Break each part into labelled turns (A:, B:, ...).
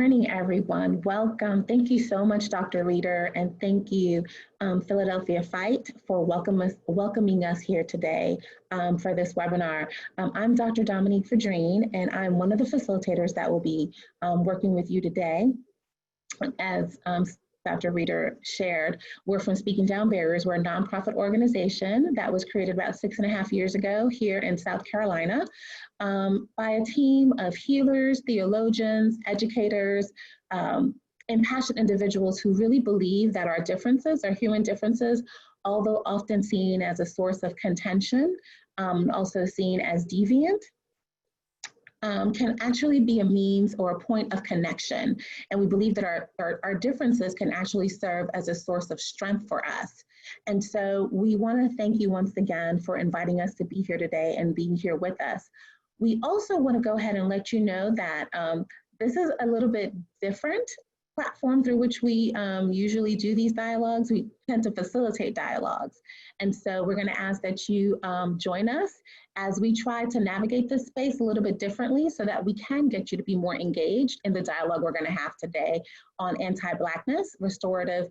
A: morning, everyone. Welcome. Thank you so much, Dr. Reader, and thank you, Philadelphia Fight, for welcoming us here today for this webinar. I'm Dr. Dominique Fadrine, and I'm one of the facilitators that will be working with you today. As Dr. Reader shared, we're from Speaking Down Barriers. We're a nonprofit organization that was created about 6.5 years ago here in South Carolina by a team of healers, theologians, educators, and passionate individuals who really believe that our differences, our human differences, although often seen as a source of contention, also seen as deviant, can actually be a means or a point of connection. And we believe that our differences can actually serve as a source of strength for us. And so we want to thank you once again for inviting us to be here today and being here with us. We also want to go ahead and let you know that this is a little bit different platform through which we usually do these dialogues. We tend to facilitate dialogues. And so we're going to ask that you join us as we try to navigate this space a little bit differently so that we can get you to be more engaged in the dialogue we're going to have today on anti-Blackness, restorative,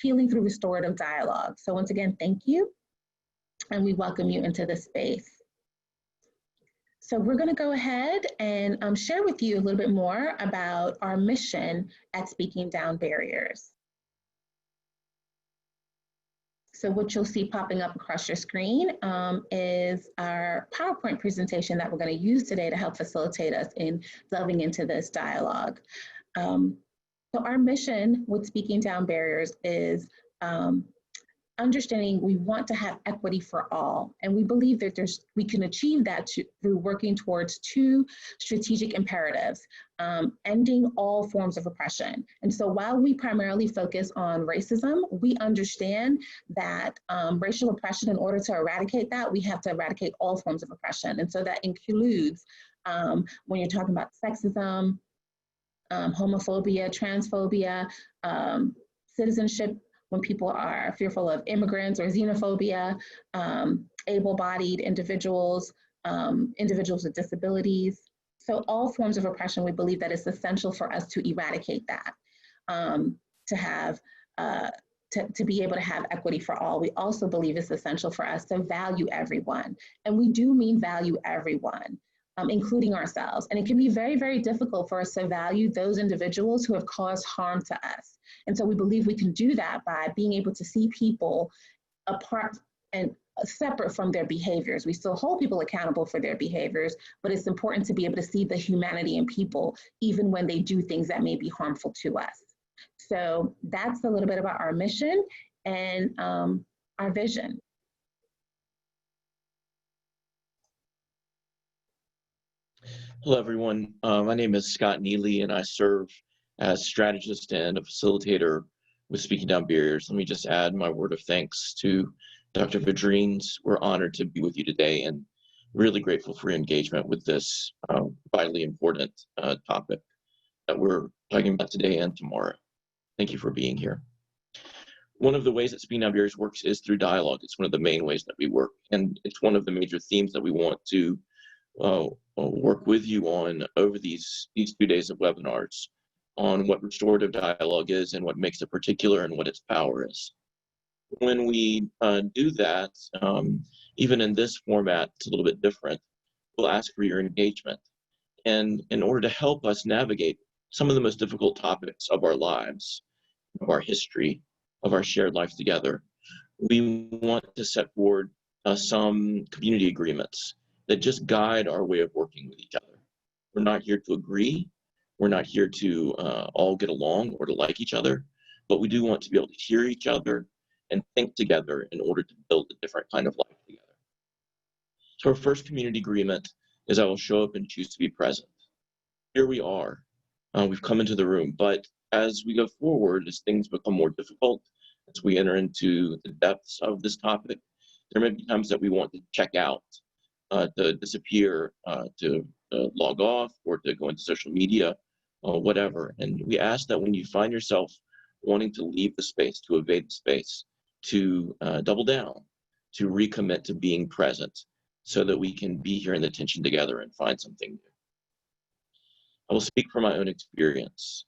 A: healing through restorative dialogue. So once again, thank you, and we welcome you into this space. So we're going to go ahead and share with you a little bit more about our mission at Speaking Down Barriers. So what you'll see popping up across your screen is our PowerPoint presentation that we're going to use today to help facilitate us in delving into this dialogue. So our mission with Speaking Down Barriers is understanding we want to have equity for all. And we believe that we can achieve that through working towards two strategic imperatives, ending all forms of oppression. And so while we primarily focus on racism, we understand that racial oppression, in order to eradicate that, we have to eradicate all forms of oppression. And so that includes when you're talking about sexism, homophobia, transphobia, citizenship, when people are fearful of immigrants or xenophobia, able-bodied individuals, individuals with disabilities. So all forms of oppression, we believe that it's essential for us to eradicate that, to be able to have equity for all. We also believe it's essential for us to value everyone. And we do mean value everyone, including ourselves. And it can be very, very difficult for us to value those individuals who have caused harm to us. And so we believe we can do that by being able to see people apart and separate from their behaviors. We still hold people accountable for their behaviors, but it's important to be able to see the humanity in people, even when they do things that may be harmful to us. So that's a little bit about our mission and our vision.
B: Hello, everyone. My name is Scott Neely, and I serve as strategist and a facilitator with Speaking Down Barriers. Let me just add my word of thanks to Dr. Fadrine's. We're honored to be with you today and really grateful for your engagement with this vitally important topic that we're talking about today and tomorrow. Thank you for being here. One of the ways that Speaking Down Barriers works is through dialogue. It's one of the main ways that we work, and it's one of the major themes that we want to work with you on over these 2 days of webinars on what restorative dialogue is and what makes it particular and what its power is. When we do that, even in this format, it's a little bit different. We'll ask for your engagement. And in order to help us navigate some of the most difficult topics of our lives, of our history, of our shared life together, we want to set forward some community agreements that just guide our way of working with each other. We're not here to agree. We're not here to all get along or to like each other, but we do want to be able to hear each other and think together in order to build a different kind of life together. So our first community agreement is I will show up and choose to be present. Here we are. We've come into the room, but as we go forward, as things become more difficult, as we enter into the depths of this topic, there may be times that we want to check out, to disappear, to log off, or to go into social media, whatever. And we ask that when you find yourself wanting to leave the space, to evade the space, to double down, to recommit to being present so that we can be here in the tension together and find something new. I will speak from my own experience.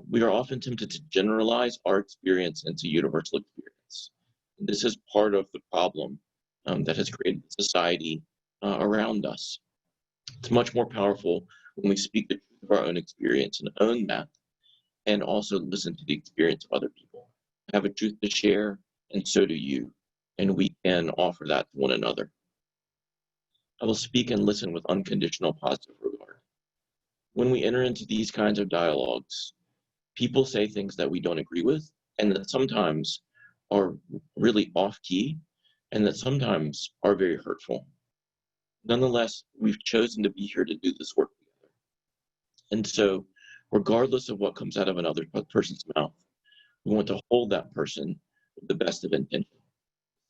B: We are often tempted to generalize our experience into universal experience. This is part of the problem that has created society around us. It's much more powerful when we speak the truth of our own experience and own that, and also listen to the experience of other people. I have a truth to share, and so do you, and we can offer that to one another. I will speak and listen with unconditional positive regard. When we enter into these kinds of dialogues, people say things that we don't agree with, and that sometimes are really off key, and that sometimes are very hurtful. Nonetheless, we've chosen to be here to do this work together. And so, regardless of what comes out of another person's mouth, we want to hold that person with the best of intention,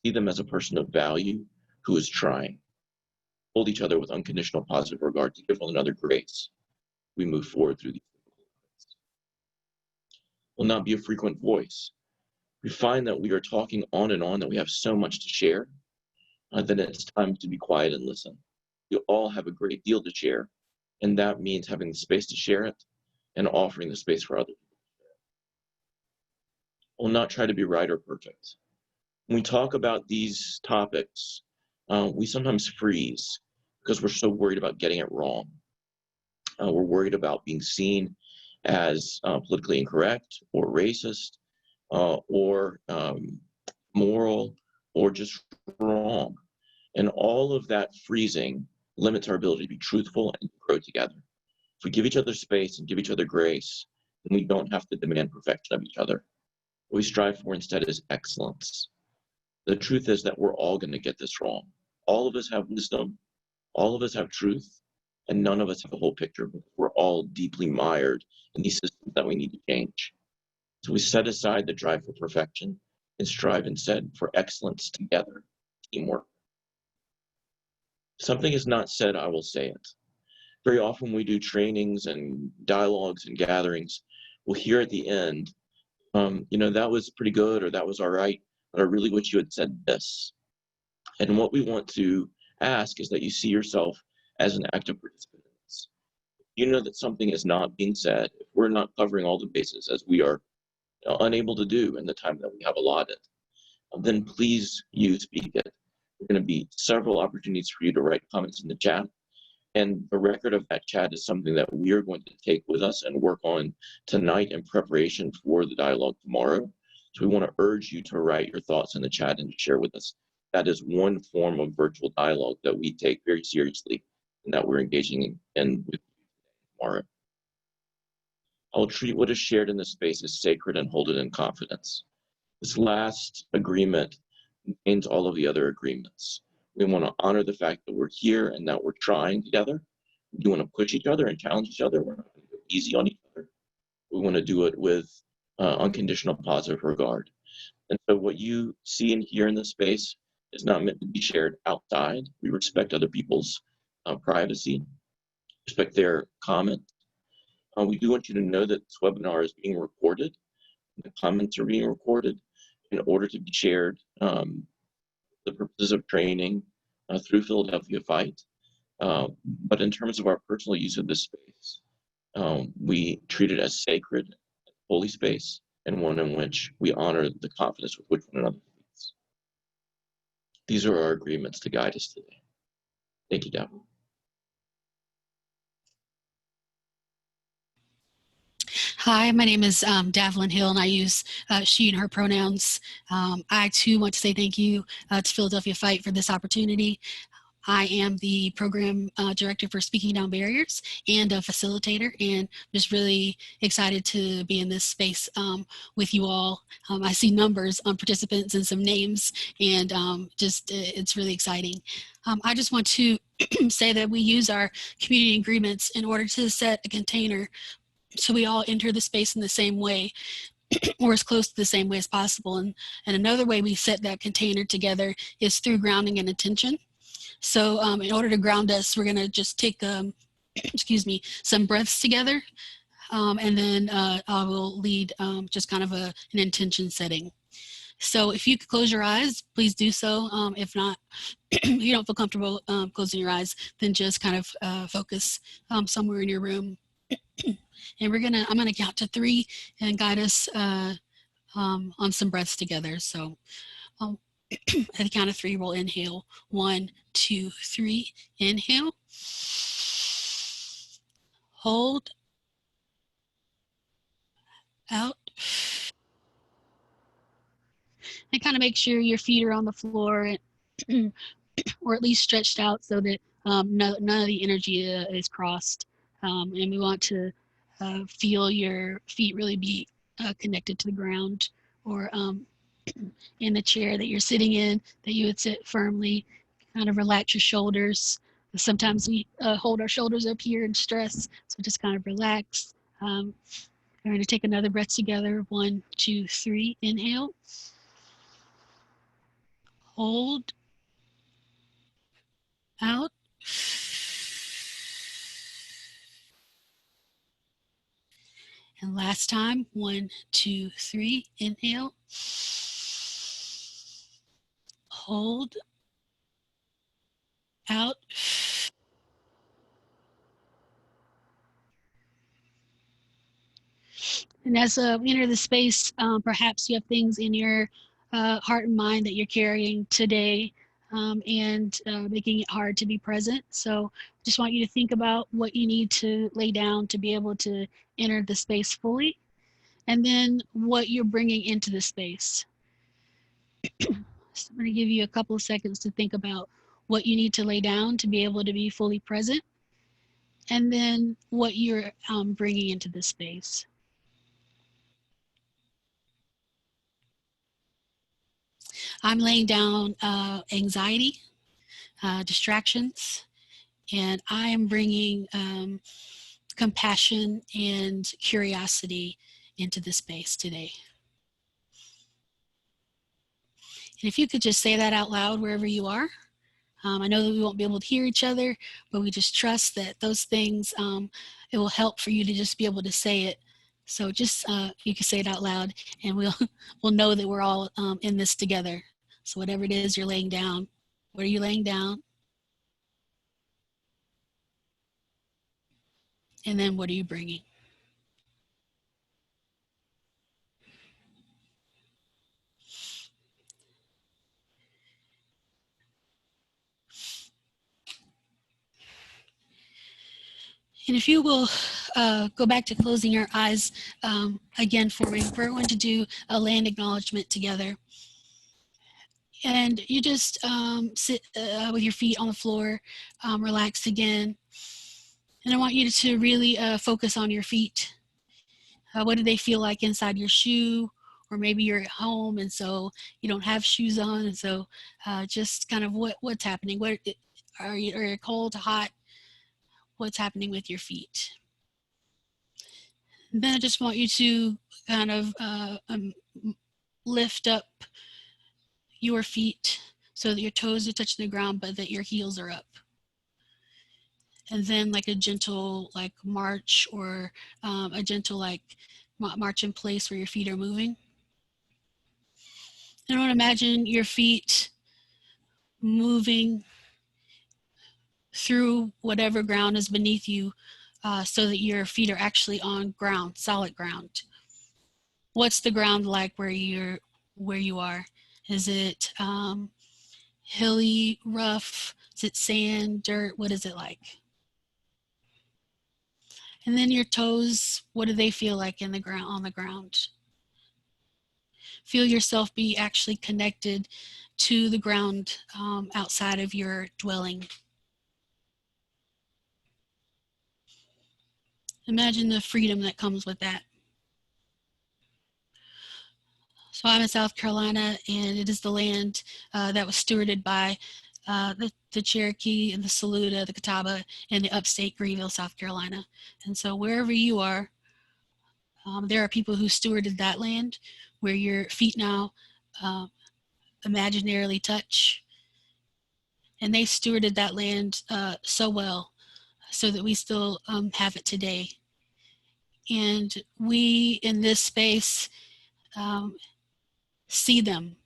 B: see them as a person of value who is trying, hold each other with unconditional positive regard to give one another grace. We move forward through these difficult times. Will not be a frequent voice. We find that we are talking on and on, that we have so much to share, then it's time to be quiet and listen. We all have a great deal to share, and that means having the space to share it and offering the space for other people to share it. We'll not try to be right or perfect. When we talk about these topics, we sometimes freeze because we're so worried about getting it wrong. We're worried about being seen as politically incorrect or racist or moral or just wrong. And all of that freezing limits our ability to be truthful and grow together. If we give each other space and give each other grace, then we don't have to demand perfection of each other. What we strive for instead is excellence. The truth is that we're all going to get this wrong. All of us have wisdom, all of us have truth, and none of us have the whole picture because we're all deeply mired in these systems that we need to change. So we set aside the drive for perfection and strive instead for excellence together, teamwork. Something is not said, I will say it. Very often when we do trainings and dialogues and gatherings, we'll hear at the end, that was pretty good or that was all right, but I really wish you had said this. And what we want to ask is that you see yourself as an active participant in this. You know that something is not being said, if we're not covering all the bases as we are unable to do in the time that we have allotted, then please you speak it. There are going to be several opportunities for you to write comments in the chat. And the record of that chat is something that we are going to take with us and work on tonight in preparation for the dialogue tomorrow. So we want to urge you to write your thoughts in the chat and to share with us. That is one form of virtual dialogue that we take very seriously and that we're engaging in with you tomorrow. I will treat what is shared in this space as sacred and hold it in confidence. This last agreement contains all of the other agreements. We want to honor the fact that we're here and that we're trying together. We want to push each other and challenge each other. We're not going to go easy on each other. We want to do it with unconditional positive regard. And so what you see and hear in this space is not meant to be shared outside. We respect other people's privacy, respect their comments. We do want you to know that this webinar is being recorded. The comments are being recorded in order to be shared the purposes of training through Philadelphia Fight. But in terms of our personal use of this space, we treat it as sacred, holy space, and one in which we honor the confidence with which one another speaks. These are our agreements to guide us today. Thank you, Devin.
C: Hi, my name is Davlin Hill, and I use she and her pronouns. I, too, want to say thank you to Philadelphia Fight for this opportunity. I am the program director for Speaking Down Barriers and a facilitator, and just really excited to be in this space with you all. I see numbers on participants and some names, and it's really exciting. I just want to say that we use our community agreements in order to set a container so we all enter the space in the same way or as close to the same way as possible. And another way we set that container together is through grounding and attention. So in order to ground us, we're going to just take, some breaths together. And then I will lead just kind of an intention setting. So if you could close your eyes, please do so. If not, if you don't feel comfortable closing your eyes, then just kind of focus somewhere in your room. And I'm gonna count to 3 and guide us on some breaths together. So at the count of 3, we'll inhale. 1, 2, 3. Inhale. Hold. Out. And kind of make sure your feet are on the floor or at least stretched out so that none of the energy is crossed. And we want to feel your feet really be connected to the ground, or in the chair that you're sitting in, that you would sit firmly, kind of relax your shoulders. Sometimes we hold our shoulders up here in stress, so just kind of relax. We're going to take another breath together. 1, 2, 3. Inhale. Hold. Out. And last time. 1, 2, 3. Inhale. Hold. Out. And as we enter the space, perhaps you have things in your heart and mind that you're carrying today, and making it hard to be present. So just want you to think about what you need to lay down to be able to enter the space fully, and then what you're bringing into the space. So I'm going to give you a couple of seconds to think about what you need to lay down to be able to be fully present, and then what you're bringing into the space. I'm laying down anxiety, distractions, and I am bringing compassion and curiosity into the space today. And if you could just say that out loud wherever you are. I know that we won't be able to hear each other, but we just trust that those things, it will help for you to just be able to say it. So just you can say it out loud, and we'll know that we're all in this together. So whatever it is you're laying down, what are you laying down? And then what are you bringing? And if you will go back to closing your eyes again for me, we're going to do a land acknowledgement together. And you just sit with your feet on the floor, relax again. And I want you to really focus on your feet. What do they feel like inside your shoe? Or maybe you're at home and so you don't have shoes on. And so just kind of what's happening? Are you cold, hot? What's happening with your feet? And then I just want you to kind of lift up your feet so that your toes are touching the ground, but that your heels are up. And then like a gentle like march, or a gentle like march in place where your feet are moving. And I want to imagine your feet moving through whatever ground is beneath you, so that your feet are actually on ground, solid ground. What's the ground like where you are? Is it hilly, rough? Is it sand, dirt? What is it like? And then your toes, what do they feel like on the ground? Feel yourself be actually connected to the ground outside of your dwelling. Imagine the freedom that comes with that. So I'm in South Carolina, and it is the land that was stewarded by the Cherokee and the Saluda, the Catawba, and the upstate Greenville, South Carolina. And so wherever you are, there are people who stewarded that land where your feet now imaginarily touch. And they stewarded that land so well so that we still have it today. And we in this space see them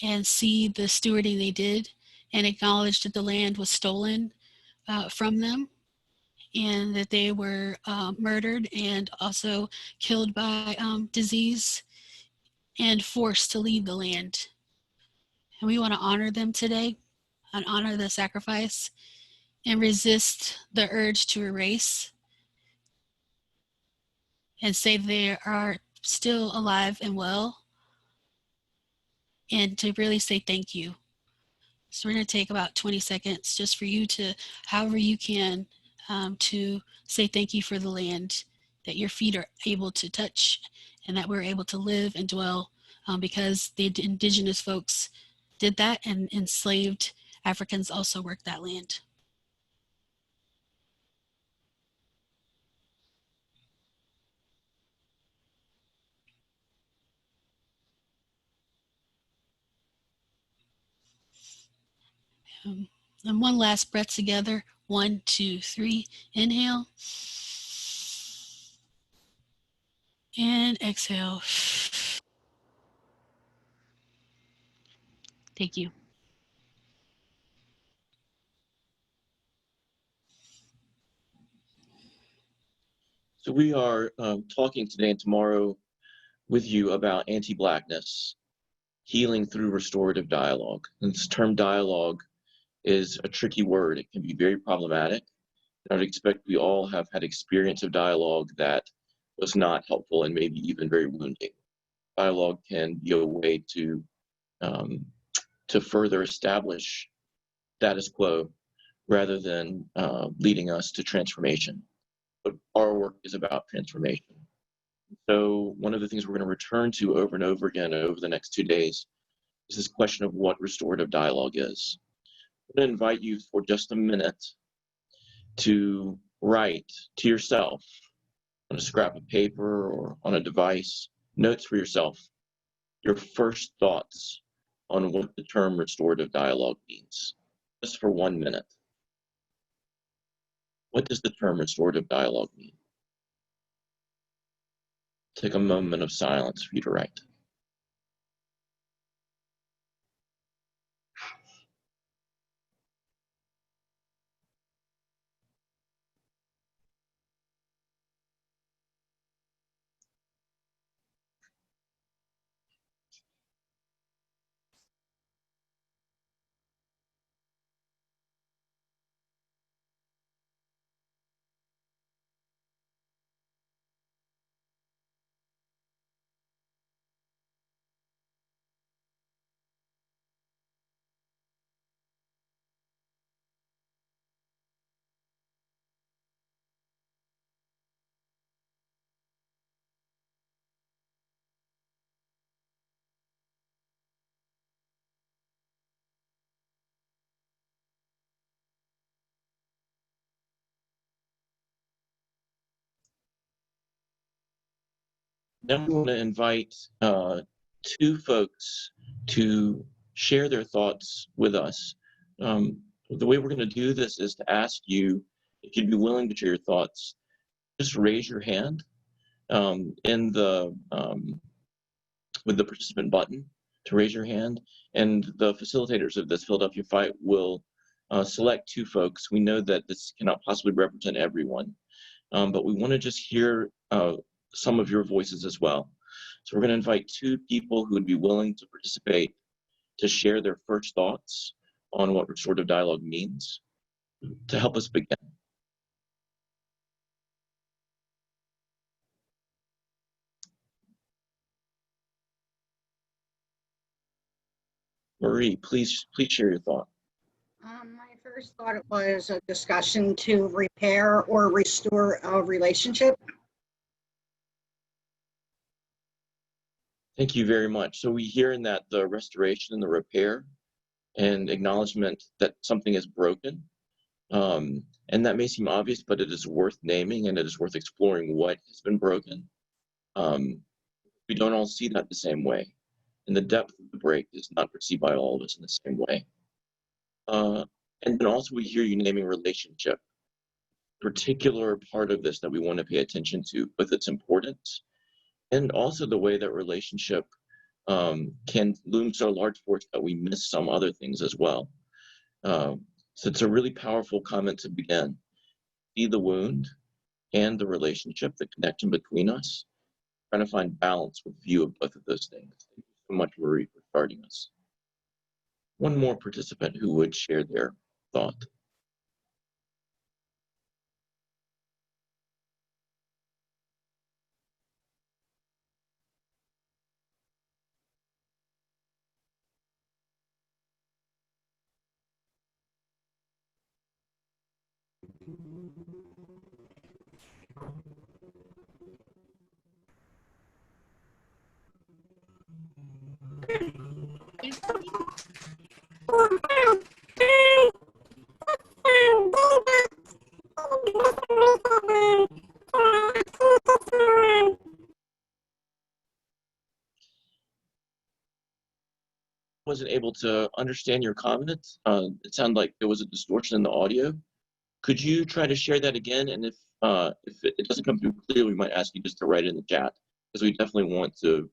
C: and see the stewarding they did and acknowledge that the land was stolen from them and that they were murdered and also killed by disease and forced to leave the land. And we want to honor them today and honor the sacrifice and resist the urge to erase and say they are still alive and well, and to really say thank you. So we're going to take about 20 seconds just for you to, however you can, to say thank you for the land that your feet are able to touch and that we're able to live and dwell because the indigenous folks did that, and enslaved Africans also worked that land. And one last breath together. 1, 2, 3. Inhale. And exhale. Thank you.
B: So we are talking today and tomorrow with you about anti-Blackness, healing through restorative dialogue. And this term dialogue is a tricky word. It can be very problematic. And I'd expect we all have had experience of dialogue that was not helpful and maybe even very wounding. Dialogue can be a way to further establish status quo rather than leading us to transformation. But our work is about transformation. So one of the things we're going to return to over and over again over the next 2 days is this question of what restorative dialogue is. I'm going to invite you for just a minute to write to yourself on a scrap of paper or on a device, notes for yourself, your first thoughts on what the term restorative dialogue means, just for 1 minute. What does the term restorative dialogue mean? Take a moment of silence for you to write. Now we want to invite 2 folks to share their thoughts with us. The way we're going to do this is to ask you if you'd be willing to share your thoughts. Just raise your hand in the with the participant button to raise your hand, and the facilitators of this Philadelphia Fight will select 2 folks. We know that this cannot possibly represent everyone, but we want to just hear some of your voices as well. So we're going to invite 2 people who would be willing to participate to share their first thoughts on what restorative dialogue means to help us begin. Marie, please share your thought.
D: My first thought was a discussion to repair or restore a relationship.
B: Thank you very much. So we hear in that the restoration and the repair and acknowledgement that something is broken. And that may seem obvious, but it is worth naming and it is worth exploring what has been broken. We don't all see that the same way. And the depth of the break is not perceived by all of us in the same way. And then also we hear you naming relationship, particular part of this that we want to pay attention to with its importance, and also the way that relationship can loom so large for us that we miss some other things as well. So it's a really powerful comment to begin. See the wound and the relationship, the connection between us, trying to find balance with view of both of those things. Thank you so much, Marie, for starting us. One more participant who would share their thought. Wasn't able to understand your comment. It sounded like there was a distortion in the audio. Could you try to share that again? And if it doesn't come through clearly, we might ask you just to write it in the chat, because we definitely want to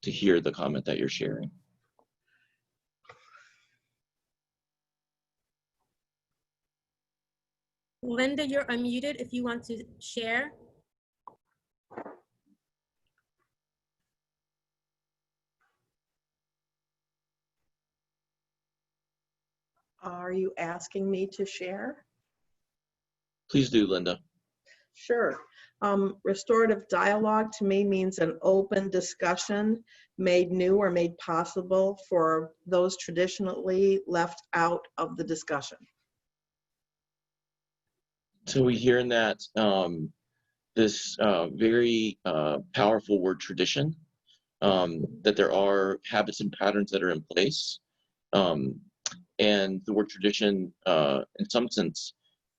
B: hear the comment that you're sharing.
E: Linda, you're unmuted if you want to share.
F: Are you asking me to share?
B: Please do, Linda.
F: Sure. Restorative dialogue to me means an open discussion made new or made possible for those traditionally left out of the discussion.
B: So we hear in that this very powerful word tradition, that there are habits and patterns that are in place. And the word tradition, in some sense,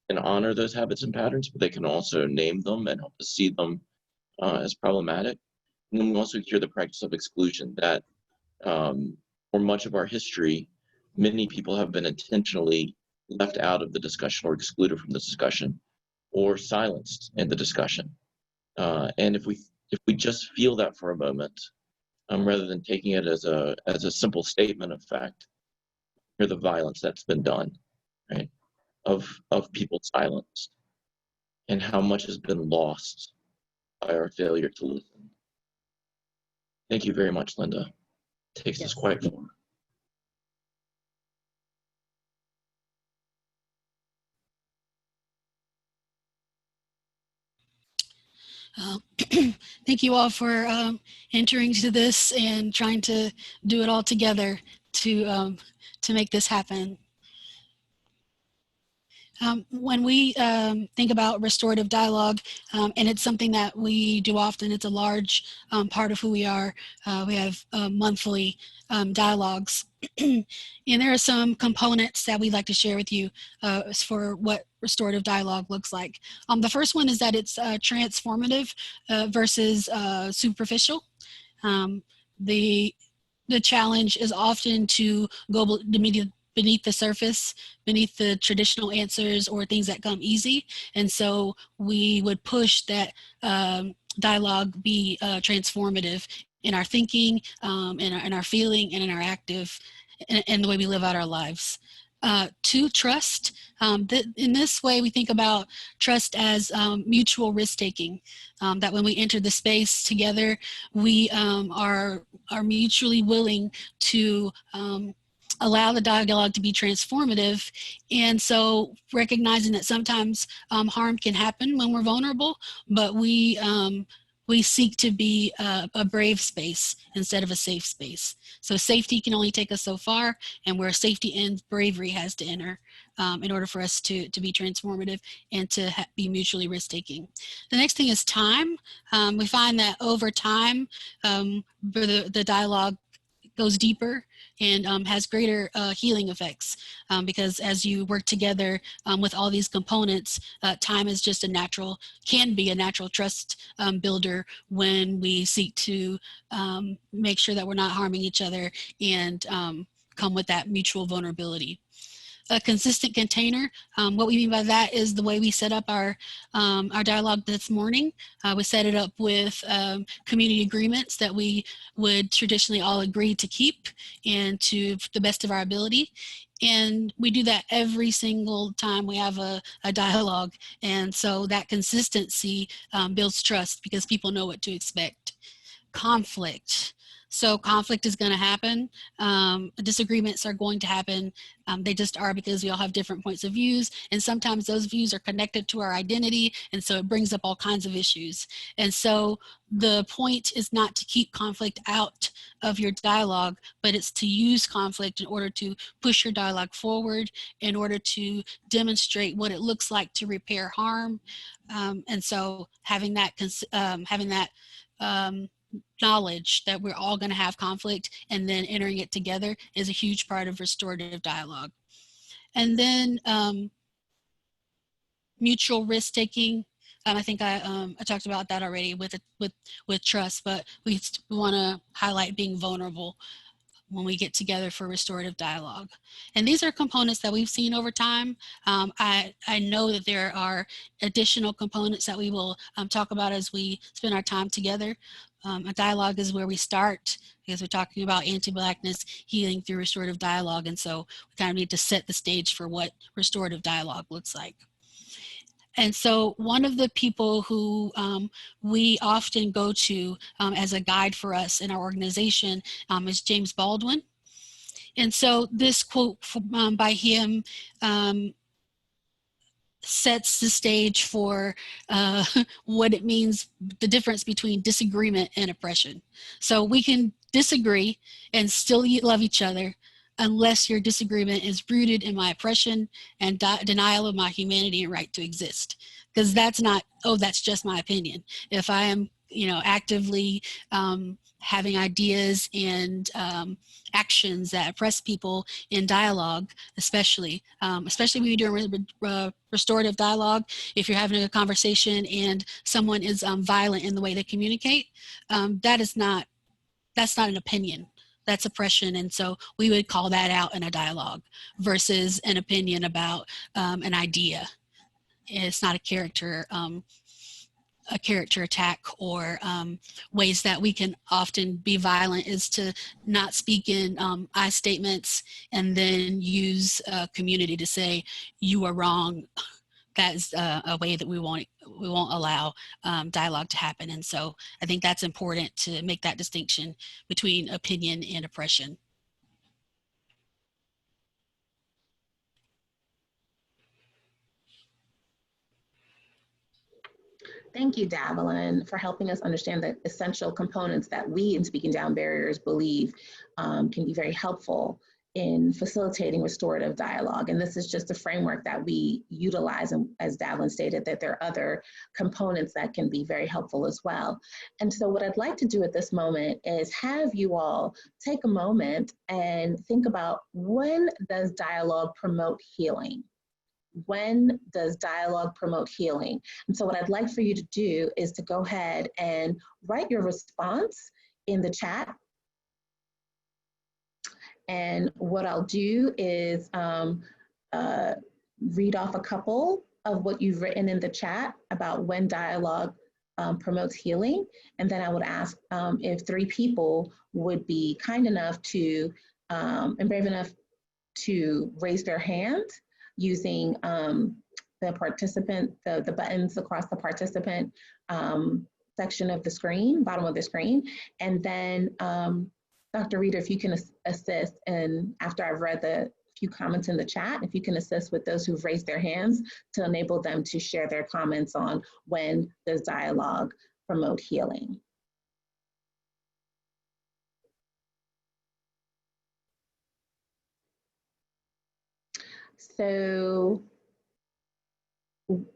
B: can honor those habits and patterns, but they can also name them and help us see them as problematic. And then we also hear the practice of exclusion, that for much of our history, many people have been intentionally left out of the discussion or excluded from the discussion or silenced in the discussion. And if we just feel that for a moment, rather than taking it as a simple statement of fact, hear the violence that's been done, right? Of people silenced, and how much has been lost by our failure to listen. Thank you very much, Linda. Takes us quite far.
C: Thank you all for entering to this and trying to do it all together to make this happen. When we think about restorative dialogue, and it's something that we do often, it's a large part of who we are. We have monthly dialogues. And there are some components that we'd like to share with you for what restorative dialogue looks like. The first one is that it's transformative versus superficial. The challenge is often to go beneath the surface, beneath the traditional answers or things that come easy. And so we would push that dialogue be transformative in our thinking, in our feeling, and in our active, and the way we live out our lives. To trust, in this way we think about trust as mutual risk-taking, that when we enter the space together, we are mutually willing to allow the dialogue to be transformative. And so recognizing that sometimes harm can happen when we're vulnerable, but we seek to be a brave space instead of a safe space. So safety can only take us so far, and where safety ends, bravery has to enter in order for us to be transformative and to be mutually risk-taking. The next thing is time. We find that over time, the dialogue goes deeper and has greater healing effects, because as you work together with all these components, time is just can be a natural trust builder when we seek to make sure that we're not harming each other and come with that mutual vulnerability. a consistent container. What we mean by that is the way we set up our dialogue this morning. We set it up with community agreements that we would traditionally all agree to keep and to the best of our ability. And we do that every single time we have a dialogue. And so that consistency builds trust because people know what to expect. Conflict. So conflict is going to happen. Disagreements are going to happen. They just are because we all have different points of views. And sometimes those views are connected to our identity. And so it brings up all kinds of issues. And so the point is not to keep conflict out of your dialogue, but it's to use conflict in order to push your dialogue forward, in order to demonstrate what it looks like to repair harm. And so having that knowledge that we're all going to have conflict and then entering it together is a huge part of restorative dialogue. And then mutual risk taking. I think I talked about that already with trust, but we want to highlight being vulnerable when we get together for restorative dialogue. And these are components that we've seen over time. I know that there are additional components that we will talk about as we spend our time together. A dialogue is where we start because we're talking about anti-Blackness, healing through restorative dialogue. And so we kind of need to set the stage for what restorative dialogue looks like. And so one of the people who we often go to as a guide for us in our organization is James Baldwin. And so this quote by him sets the stage for what it means, the difference between disagreement and oppression. So we can disagree and still love each other unless your disagreement is rooted in my oppression and denial of my humanity and right to exist. Because that's not, oh, that's just my opinion. If I am, actively having ideas and actions that oppress people in dialogue, especially when you're doing restorative dialogue, if you're having a conversation and someone is violent in the way they communicate, that's not an opinion. That's oppression. And so we would call that out in a dialogue versus an opinion about an idea. It's not a character attack, or ways that we can often be violent is to not speak in I statements and then use community to say you are wrong. That is a way that we won't allow dialogue to happen. And so I think that's important to make that distinction between opinion and oppression.
A: Thank you, Davelin, for helping us understand the essential components that we in Speaking Down Barriers believe can be very helpful in facilitating restorative dialogue. And this is just a framework that we utilize, and as Davelin stated, that there are other components that can be very helpful as well. And so what I'd like to do at this moment is have you all take a moment and think about, when does dialogue promote healing? When does dialogue promote healing? And so what I'd like for you to do is to go ahead and write your response in the chat. And what I'll do is read off a couple of what you've written in the chat about when dialogue promotes healing. And then I would ask if 3 people would be kind enough to and brave enough to raise their hand using the participant, the buttons across the participant section of the screen, bottom of the screen. And then Dr. Reader, if you can assist, and after I've read the few comments in the chat, if you can assist with those who've raised their hands to enable them to share their comments on when does dialogue promote healing. So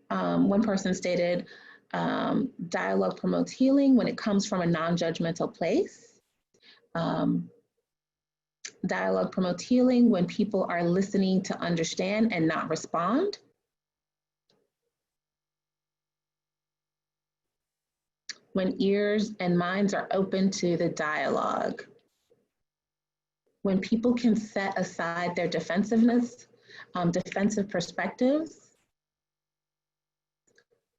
A: one person stated, dialogue promotes healing when it comes from a non-judgmental place. Dialogue promotes healing when people are listening to understand and not respond. When ears and minds are open to the dialogue. When people can set aside their defensiveness defensive perspectives,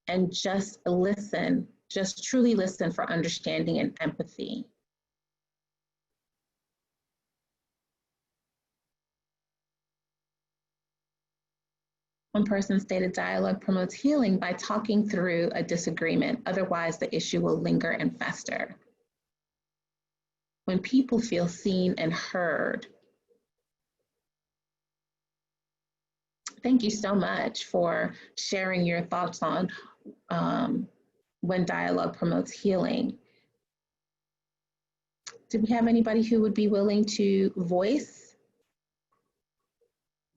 A: and just listen, just truly listen for understanding and empathy. One person stated dialogue promotes healing by talking through a disagreement. Otherwise, the issue will linger and fester. When people feel seen and heard. Thank you so much for sharing your thoughts on when dialogue promotes healing. Do we have anybody who would be willing to voice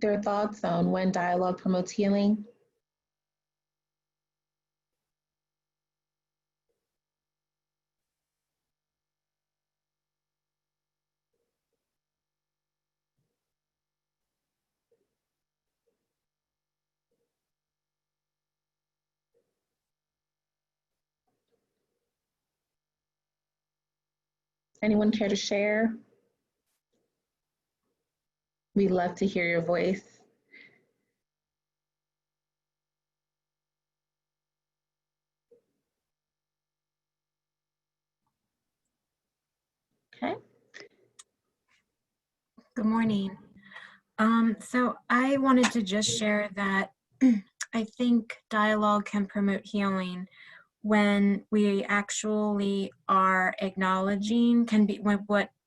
A: their thoughts on when dialogue promotes healing? Anyone care to share? We'd love to hear your voice. Okay.
G: Good morning. So I wanted to just share that I think dialogue can promote healing when we actually are acknowledging,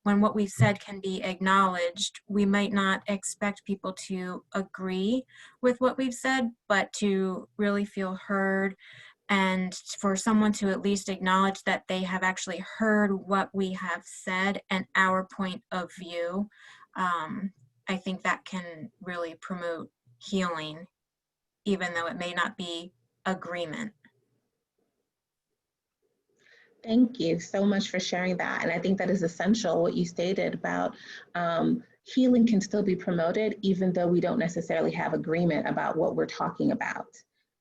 G: when what we've said can be acknowledged. We might not expect people to agree with what we've said, but to really feel heard, and for someone to at least acknowledge that they have actually heard what we have said and our point of view. I think that can really promote healing, even though it may not be agreement.
A: Thank you so much for sharing that. And I think that is essential, what you stated about healing can still be promoted, even though we don't necessarily have agreement about what we're talking about.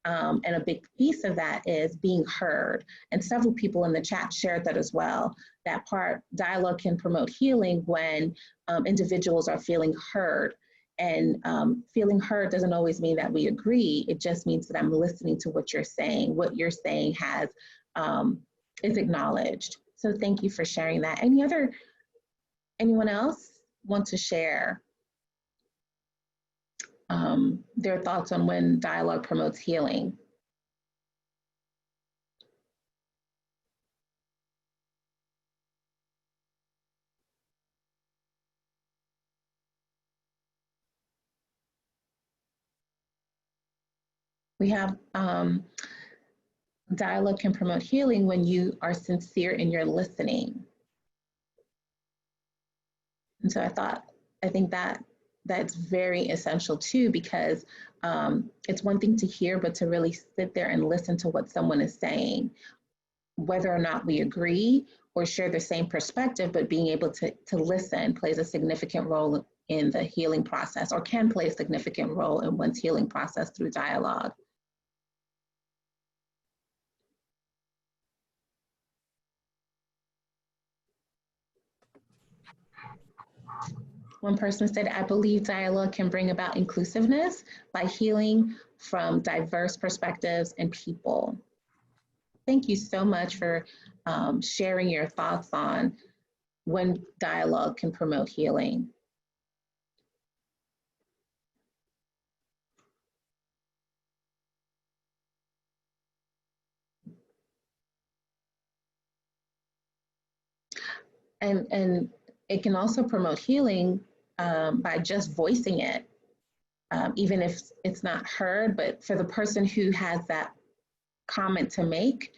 A: And a big piece of that is being heard. And several people in the chat shared that as well. That part, dialogue can promote healing when individuals are feeling heard. And feeling heard doesn't always mean that we agree. It just means that I'm listening to what you're saying. What you're saying has is acknowledged. So thank you for sharing that. Anyone else want to share their thoughts on when dialogue promotes healing? We have dialogue can promote healing when you are sincere in your listening. And so I think that's very essential too, because it's one thing to hear, but to really sit there and listen to what someone is saying, whether or not we agree or share the same perspective, but being able to listen plays a significant role in the healing process, or can play a significant role in one's healing process through dialogue. One person said, I believe dialogue can bring about inclusiveness by healing from diverse perspectives and people. Thank you so much for sharing your thoughts on when dialogue can promote healing. And it can also promote healing by just voicing it, even if it's not heard, but for the person who has that comment to make,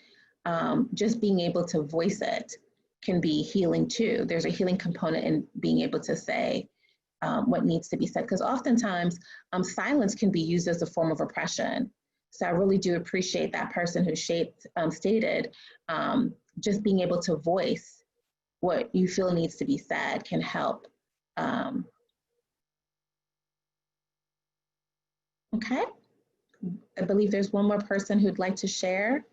A: just being able to voice it can be healing too. There's a healing component in being able to say what needs to be said, because oftentimes silence can be used as a form of oppression. So I really do appreciate that person who stated just being able to voice what you feel needs to be said can help. Okay, I believe there's one more person who'd like to share,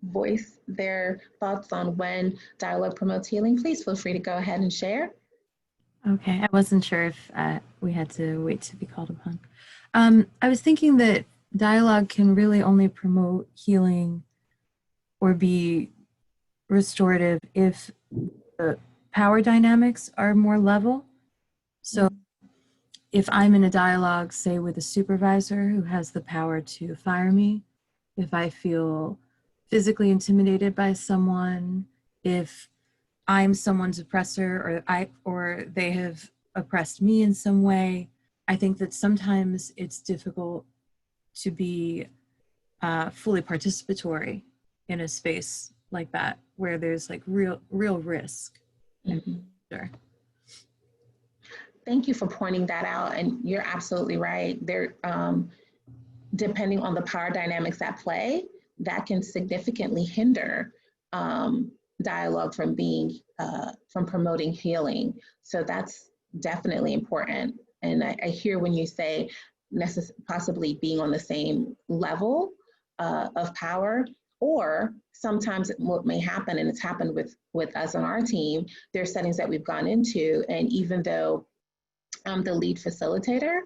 A: voice their thoughts on when dialogue promotes healing. Please feel free to go ahead and share.
H: Okay, I wasn't sure if we had to wait to be called upon. I was thinking that dialogue can really only promote healing or be restorative if the power dynamics are more level. So if I'm in a dialogue, say with a supervisor who has the power to fire me, if I feel physically intimidated by someone, if I'm someone's oppressor or they have oppressed me in some way, I think that sometimes it's difficult to be fully participatory in a space like that where there's like real risk. Sure.
A: Thank you for pointing that out, and you're absolutely right. There, depending on the power dynamics at play, that can significantly hinder dialogue from from promoting healing. So that's definitely important. And I hear when you say possibly being on the same level of power, or sometimes what may happen, and it's happened with us on our team, there are settings that we've gone into, and even though I'm the lead facilitator,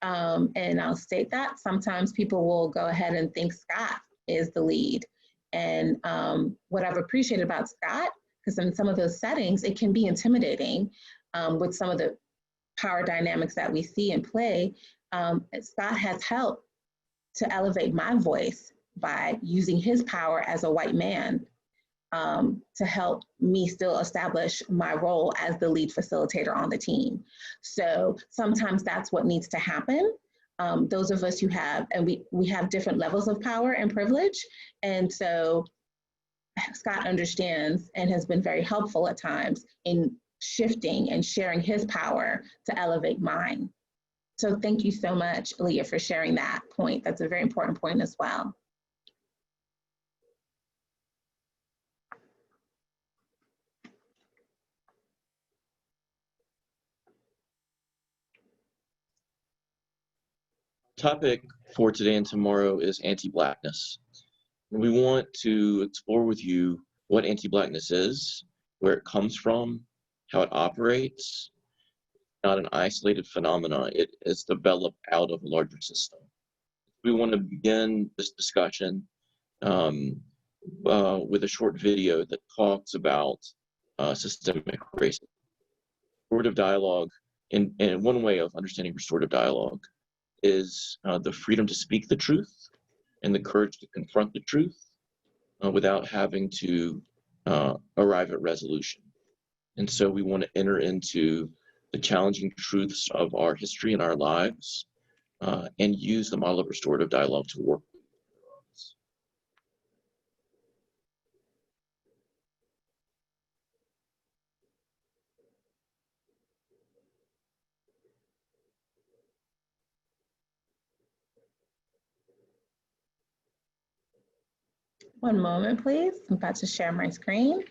A: and I'll state that sometimes people will go ahead and think Scott is the lead. And what I've appreciated about Scott, because in some of those settings, it can be intimidating with some of the power dynamics that we see in play. Scott has helped to elevate my voice by using his power as a white man to help me still establish my role as the lead facilitator on the team. So sometimes that's what needs to happen. Those of us who have, and we have different levels of power and privilege. And so Scott understands and has been very helpful at times in shifting and sharing his power to elevate mine. So thank you so much, Leah, for sharing that point. That's a very important point as well.
B: Topic for today and tomorrow is anti-Blackness. We want to explore with you what anti-Blackness is, where it comes from, how it operates. Not an isolated phenomenon, it is developed out of a larger system. We want to begin this discussion with a short video that talks about systemic racism. Restorative dialogue, and one way of understanding restorative dialogue is the freedom to speak the truth and the courage to confront the truth without having to arrive at resolution. And so we want to enter into the challenging truths of our history and our lives and use the model of restorative dialogue to work with us.
A: One moment, please. I'm about to share my screen.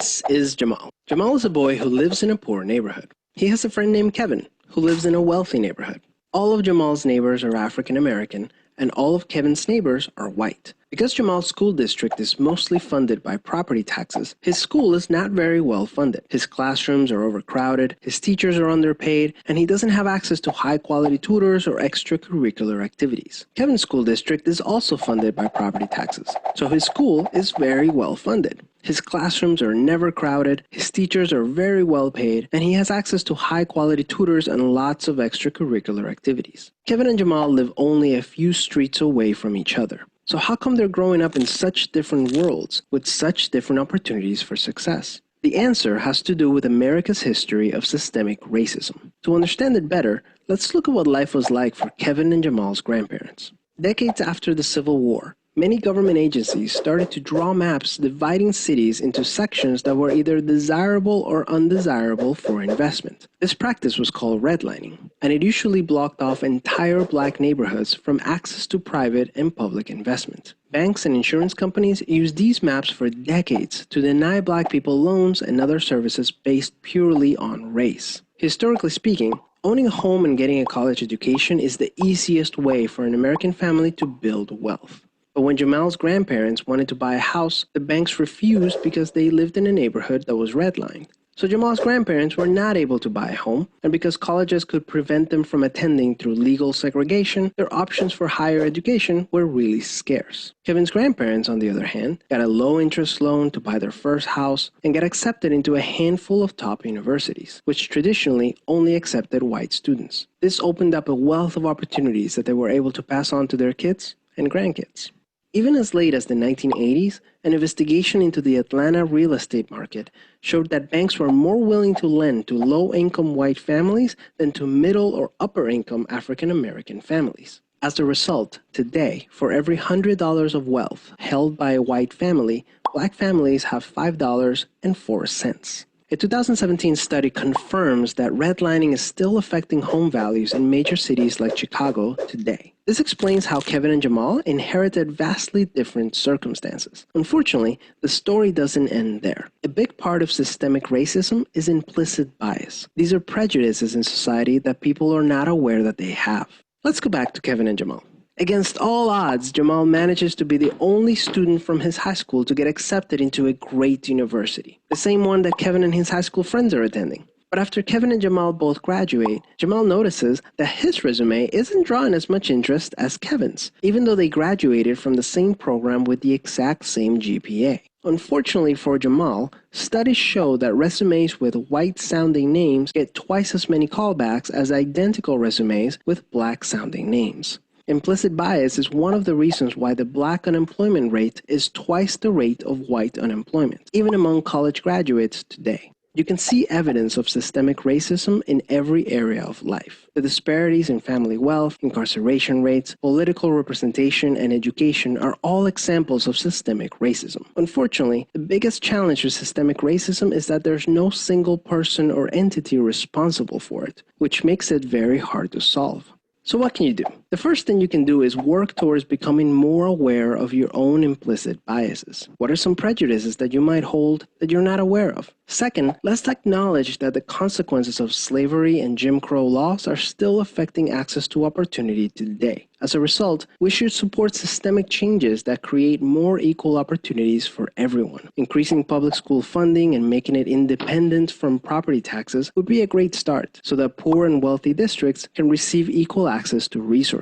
I: This is Jamal. Jamal is a boy who lives in a poor neighborhood. He has a friend named Kevin, who lives in a wealthy neighborhood. All of Jamal's neighbors are African American, and all of Kevin's neighbors are white. Because Jamal's school district is mostly funded by property taxes, his school is not very well funded. His classrooms are overcrowded, his teachers are underpaid, and he doesn't have access to high-quality tutors or extracurricular activities. Kevin's school district is also funded by property taxes, so his school is very well funded. His classrooms are never crowded, his teachers are very well paid, and he has access to high-quality tutors and lots of extracurricular activities. Kevin and Jamal live only a few streets away from each other. So how come they're growing up in such different worlds with such different opportunities for success? The answer has to do with America's history of systemic racism. To understand it better, let's look at what life was like for Kevin and Jamal's grandparents. Decades after the Civil War, many government agencies started to draw maps dividing cities into sections that were either desirable or undesirable for investment. This practice was called redlining, and it usually blocked off entire black neighborhoods from access to private and public investment. Banks and insurance companies used these maps for decades to deny black people loans and other services based purely on race. Historically speaking, owning a home and getting a college education is the easiest way for an American family to build wealth. But when Jamal's grandparents wanted to buy a house, the banks refused because they lived in a neighborhood that was redlined. So Jamal's grandparents were not able to buy a home, and because colleges could prevent them from attending through legal segregation, their options for higher education were really scarce. Kevin's grandparents, on the other hand, got a low-interest loan to buy their first house and got accepted into a handful of top universities, which traditionally only accepted white students. This opened up a wealth of opportunities that they were able to pass on to their kids and grandkids. Even as late as the 1980s, an investigation into the Atlanta real estate market showed that banks were more willing to lend to low-income white families than to middle or upper-income African-American families. As a result, today, for every $100 of wealth held by a white family, black families have $5.04. A 2017 study confirms that redlining is still affecting home values in major cities like Chicago today. This explains how Kevin and Jamal inherited vastly different circumstances. Unfortunately, the story doesn't end there. A big part of systemic racism is implicit bias. These are prejudices in society that people are not aware that they have. Let's go back to Kevin and Jamal. Against all odds, Jamal manages to be the only student from his high school to get accepted into a great university, the same one that Kevin and his high school friends are attending. But after Kevin and Jamal both graduate, Jamal notices that his resume isn't drawing as much interest as Kevin's, even though they graduated from the same program with the exact same GPA. Unfortunately for Jamal, studies show that resumes with white-sounding names get twice as many callbacks as identical resumes with black-sounding names. Implicit bias is one of the reasons why the black unemployment rate is twice the rate of white unemployment, even among college graduates today. You can see evidence of systemic racism in every area of life. The disparities in family wealth, incarceration rates, political representation, and education are all examples of systemic racism. Unfortunately, the biggest challenge with systemic racism is that there's no single person or entity responsible for it, which makes it very hard to solve. So what can you do? The first thing you can do is work towards becoming more aware of your own implicit biases. What are some prejudices that you might hold that you're not aware of? Second, let's acknowledge that the consequences of slavery and Jim Crow laws are still affecting access to opportunity today. As a result, we should support systemic changes that create more equal opportunities for everyone. Increasing public school funding and making it independent from property taxes would be a great start, so that poor and wealthy districts can receive equal access to resources.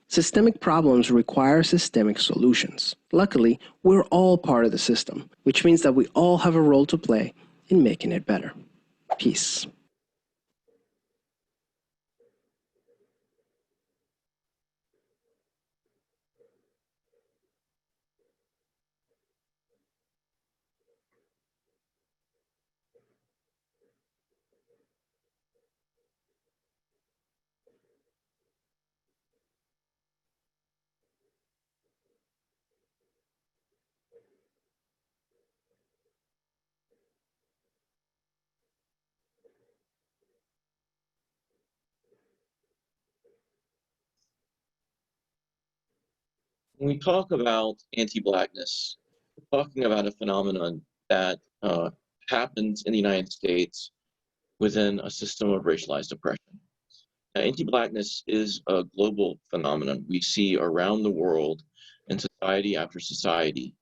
I: Systemic problems require systemic solutions. Luckily, we're all part of the system, which means that we all have a role to play in making it better. Peace.
B: When we talk about anti-Blackness, we're talking about a phenomenon that happens in the United States within a system of racialized oppression. Now, anti-Blackness is a global phenomenon we see around the world in society after society,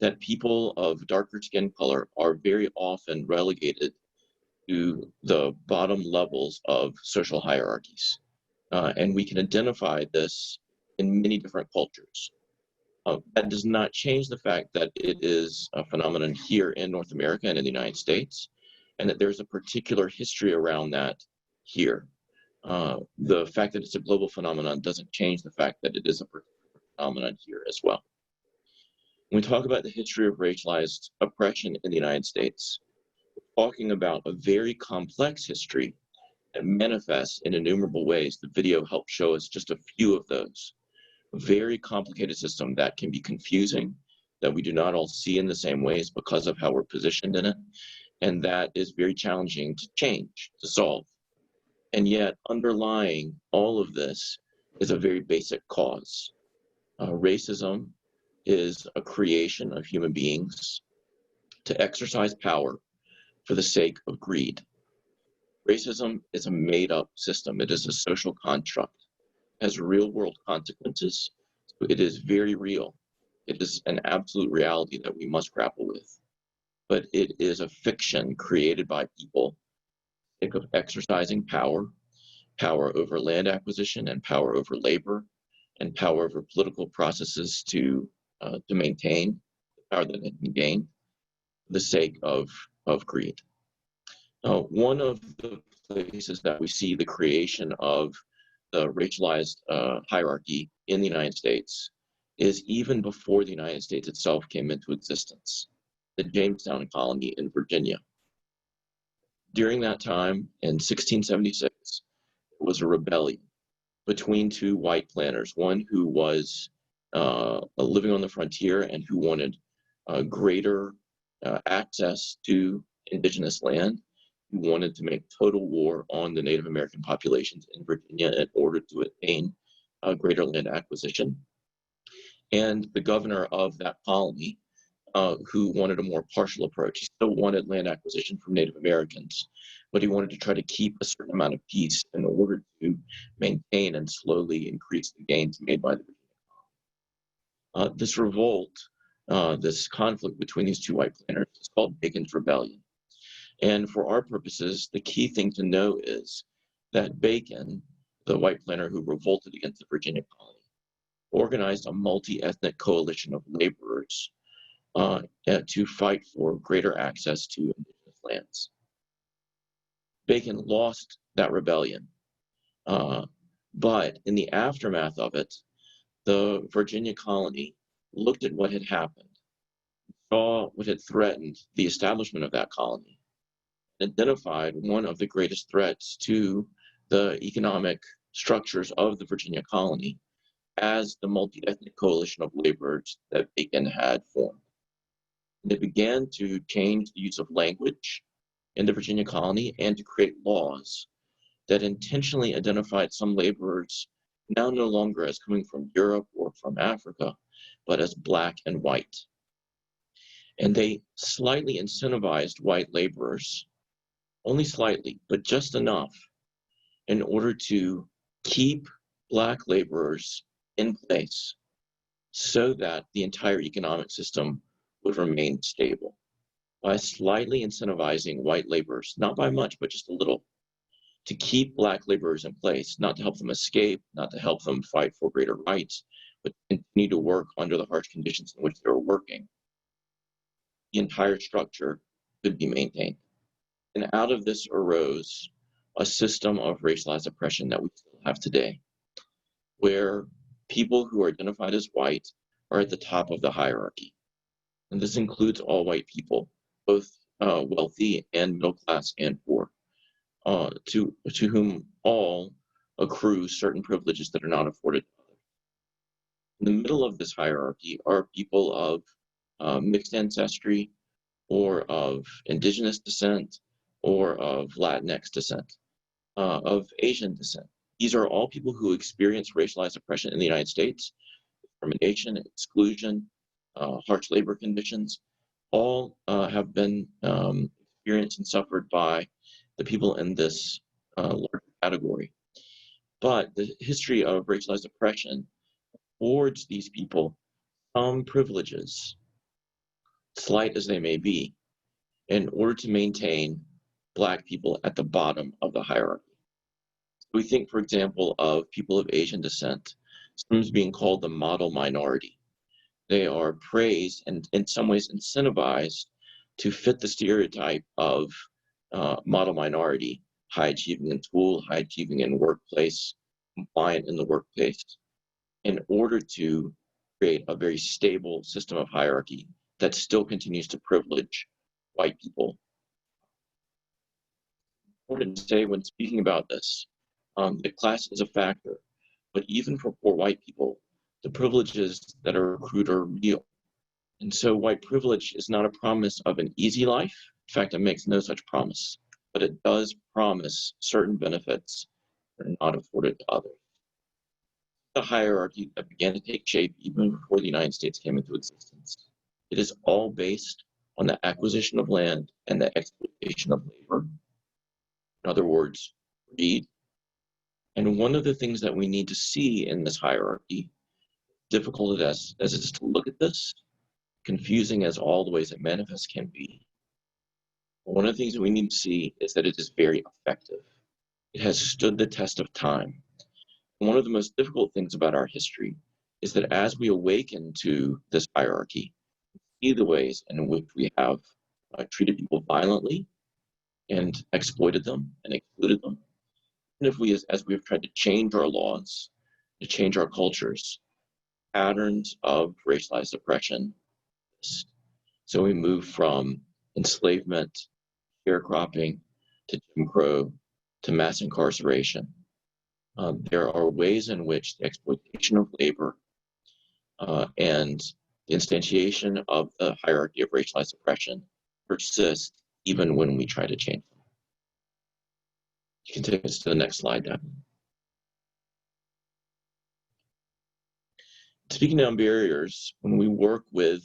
B: that people of darker skin color are very often relegated to the bottom levels of social hierarchies. And we can identify this in many different cultures. That does not change the fact that it is a phenomenon here in North America and in the United States, and that there's a particular history around that here. The fact that it's a global phenomenon doesn't change the fact that it is a phenomenon here as well. When we talk about the history of racialized oppression in the United States, we're talking about a very complex history that manifests in innumerable ways. The video helped show us just a few of those. a very complicated system that can be confusing, that we do not all see in the same ways because of how we're positioned in it, and that is very challenging to change, to solve. And yet, underlying all of this is a very basic cause. Racism is a creation of human beings to exercise power for the sake of greed. Racism is a made-up system. It is a social construct. It has real-world consequences. It is very real. It is an absolute reality that we must grapple with. But it is a fiction created by people for the sake of exercising power, power over land acquisition and power over labor, and power over political processes to maintain the power that it can gain for the sake of greed. One of the places that we see the creation of the racialized hierarchy in the United States is even before the United States itself came into existence, the Jamestown colony in Virginia. During that time, in 1676, it was a rebellion between two white planters, one who was living on the frontier and who wanted greater access to indigenous land, who wanted to make total war on the Native American populations in Virginia in order to attain greater land acquisition. And the governor of that colony, who wanted a more partial approach. He still wanted land acquisition from Native Americans, but he wanted to try to keep a certain amount of peace in order to maintain and slowly increase the gains made by the Virginia. This revolt, this conflict between these two white planters is called Bacon's Rebellion. And for our purposes, the key thing to know is that Bacon, the white planter who revolted against the Virginia colony, organized a multi-ethnic coalition of laborers to fight for greater access to indigenous lands. Bacon lost that rebellion, but in the aftermath of it, the Virginia colony looked at what had happened, saw what had threatened the establishment of that colony, identified one of the greatest threats to the economic structures of the Virginia colony as the multi-ethnic coalition of laborers that Bacon had formed. They began to change the use of language in the Virginia colony and to create laws that intentionally identified some laborers now no longer as coming from Europe or from Africa, but as Black and white. And they slightly incentivized white laborers, only slightly, but just enough, in order to keep Black laborers in place so that the entire economic system would remain stable by slightly incentivizing white laborers, not by much, but just a little, to keep Black laborers in place, not to help them escape, not to help them fight for greater rights, but continue to work under the harsh conditions in which they were working. The entire structure could be maintained. And out of this arose a system of racialized oppression that we still have today, where people who are identified as white are at the top of the hierarchy. And this includes all white people, both wealthy and middle class and poor, to whom all accrue certain privileges that are not afforded to others. In the middle of this hierarchy are people of mixed ancestry, or of indigenous descent, or of Latinx descent, of Asian descent. These are all people who experience racialized oppression in the United States, discrimination, exclusion, harsh labor conditions, all have been experienced and suffered by the people in this larger category. But the history of racialized oppression affords these people some privileges, slight as they may be, in order to maintain Black people at the bottom of the hierarchy. We think, for example, of people of Asian descent, sometimes being called the model minority. They are praised and in some ways incentivized to fit the stereotype of model minority, high achieving in school, high achieving in workplace, compliant in the workplace, in order to create a very stable system of hierarchy that still continues to privilege white people. Important to say when speaking about this, that class is a factor, but even for poor white people, the privileges that are accrued are real. And so white privilege is not a promise of an easy life. In fact, it makes no such promise, but it does promise certain benefits that are not afforded to others. The hierarchy that began to take shape even before the United States came into existence. It is all based on the acquisition of land and the exploitation of labor. In other words, greed. And one of the things that we need to see in this hierarchy, difficult as it is to look at this, confusing as all the ways it manifests can be, one of the things that we need to see is that it is very effective. It has stood the test of time. And one of the most difficult things about our history is that as we awaken to this hierarchy, we see the ways in which we have treated people violently and exploited them and excluded them. And if we, as we have tried to change our laws, to change our cultures, patterns of racialized oppression. So we move from enslavement, sharecropping, to Jim Crow, to mass incarceration. There are ways in which the exploitation of labor and the instantiation of the hierarchy of racialized oppression persist even when we try to change them. You can take us to the next slide, Devin. Speaking down barriers, when we work with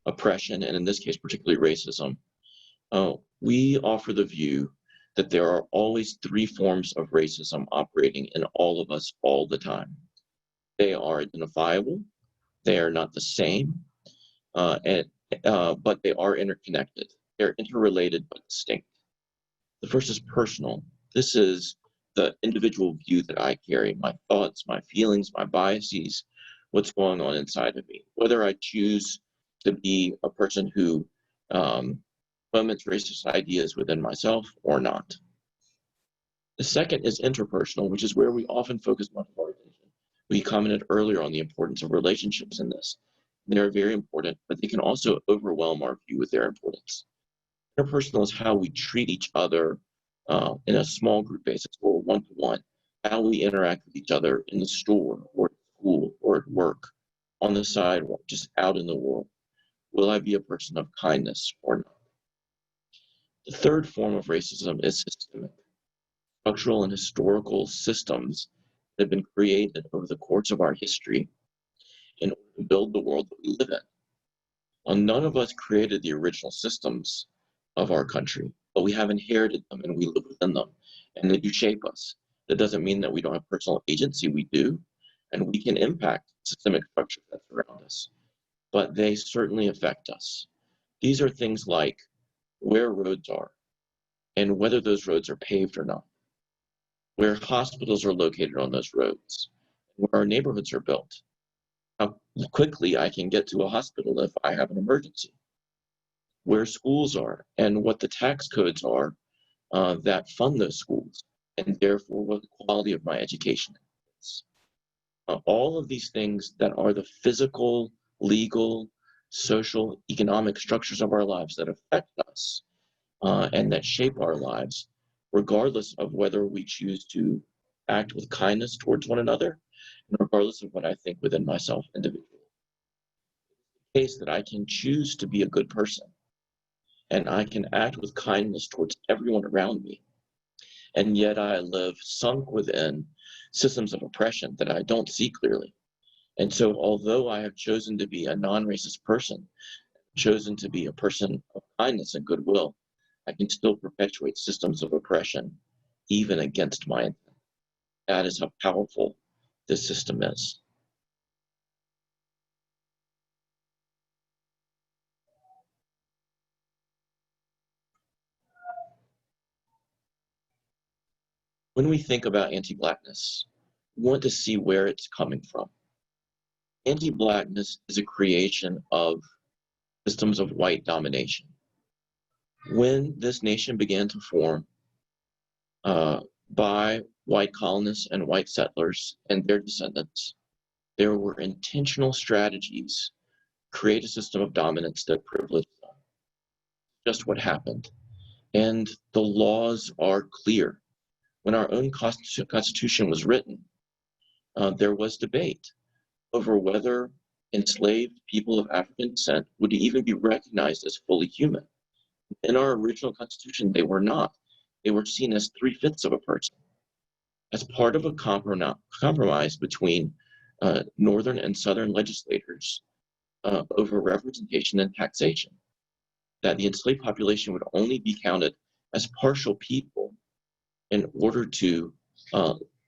B: oppression, and in this case, particularly racism, we offer the view that there are always three forms of racism operating in all of us all the time. They are identifiable, they are not the same, but they are interconnected. They're interrelated but distinct. The first is personal. This is the individual view that I carry, my thoughts, my feelings, my biases, what's going on inside of me, whether I choose to be a person who foments racist ideas within myself or not. The second is interpersonal, which is where we often focus much of our attention. We commented earlier on the importance of relationships in this. They're very important, but they can also overwhelm our view with their importance. Interpersonal is how we treat each other in a small group basis or one-to-one, how we interact with each other in the store or at school or at work, on the sidewalk, just out in the world. Will I be a person of kindness or not? The third form of racism is systemic. Structural and historical systems that have been created over the course of our history in order to build the world that we live in. Well, none of us created the original systems of our country, but we have inherited them and we live within them, and they do shape us. That doesn't mean that we don't have personal agency. We do, and we can impact systemic structures that surround us, but they certainly affect us. These are things like where roads are and whether those roads are paved or not, where hospitals are located on those roads, where our neighborhoods are built, how quickly I can get to a hospital if I have an emergency, where schools are, and what the tax codes are that fund those schools, and therefore what the quality of my education is. All of these things that are the physical, legal, social, economic structures of our lives that affect us and that shape our lives, regardless of whether we choose to act with kindness towards one another, and regardless of what I think within myself individually. It's the case that I can choose to be a good person, and I can act with kindness towards everyone around me, and yet I live sunk within systems of oppression that I don't see clearly. And so although I have chosen to be a non-racist person, chosen to be a person of kindness and goodwill, I can still perpetuate systems of oppression, even against my intent. That is how powerful this system is. When we think about anti-Blackness, we want to see where it's coming from. Anti-Blackness is a creation of systems of white domination. When this nation began to form by white colonists and white settlers and their descendants, there were intentional strategies to create a system of dominance that privileged them. Just what happened. And the laws are clear. When our own Constitution was written, there was debate over whether enslaved people of African descent would even be recognized as fully human. In our original Constitution, they were not. They were seen as 3/5 of a person. As part of a compromise between Northern and Southern legislators over representation and taxation, that the enslaved population would only be counted as partial people in order to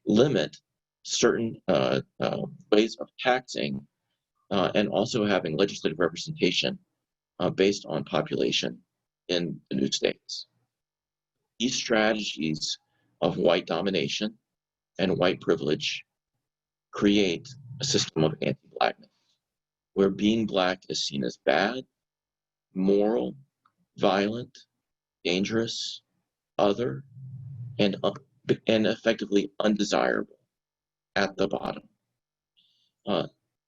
B: limit certain ways of taxing and also having legislative representation based on population in the new states. These strategies of white domination and white privilege create a system of anti-Blackness, where being Black is seen as bad, moral, violent, dangerous, other, and effectively undesirable at the bottom.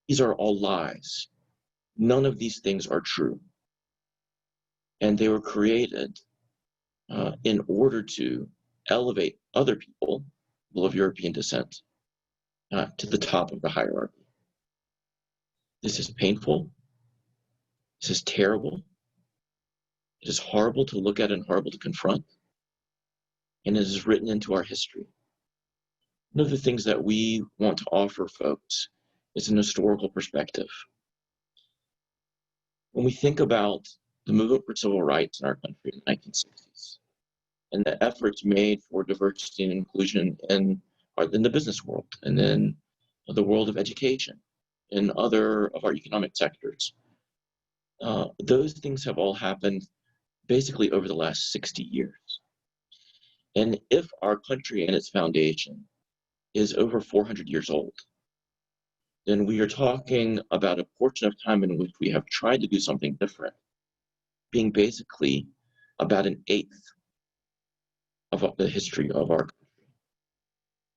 B: These are all lies. None of these things are true. And they were created in order to elevate other people of European descent to the top of the hierarchy. This is painful. This is terrible. It is horrible to look at and horrible to confront. And it is written into our history. One of the things that we want to offer folks is an historical perspective. When we think about the movement for civil rights in our country in the 1960s and the efforts made for diversity and inclusion in the business world and in the world of education and other of our economic sectors, those things have all happened basically over the last 60 years. And if our country and its foundation is over 400 years old, then we are talking about a portion of time in which we have tried to do something different, being basically about 1/8 of the history of our country.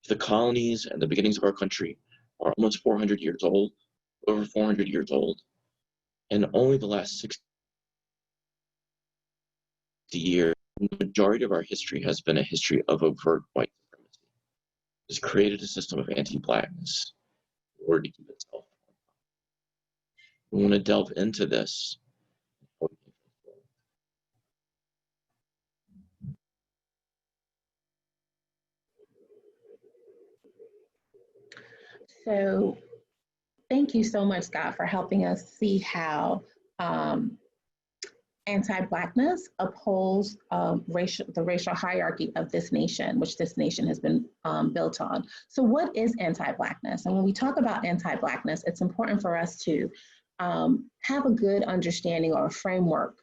B: The colonies and the beginnings of our country are almost 400 years old, over 400 years old, and only the last 60 years, the majority of our history has been a history of overt white supremacy. It's created a system of anti-Blackness in order to keep itself. We want to delve into this.
A: So thank you so much, Scott, for helping us see how anti-Blackness upholds the racial hierarchy of this nation, which this nation has been built on. So what is anti-Blackness? And when we talk about anti-Blackness, it's important for us to have a good understanding or a framework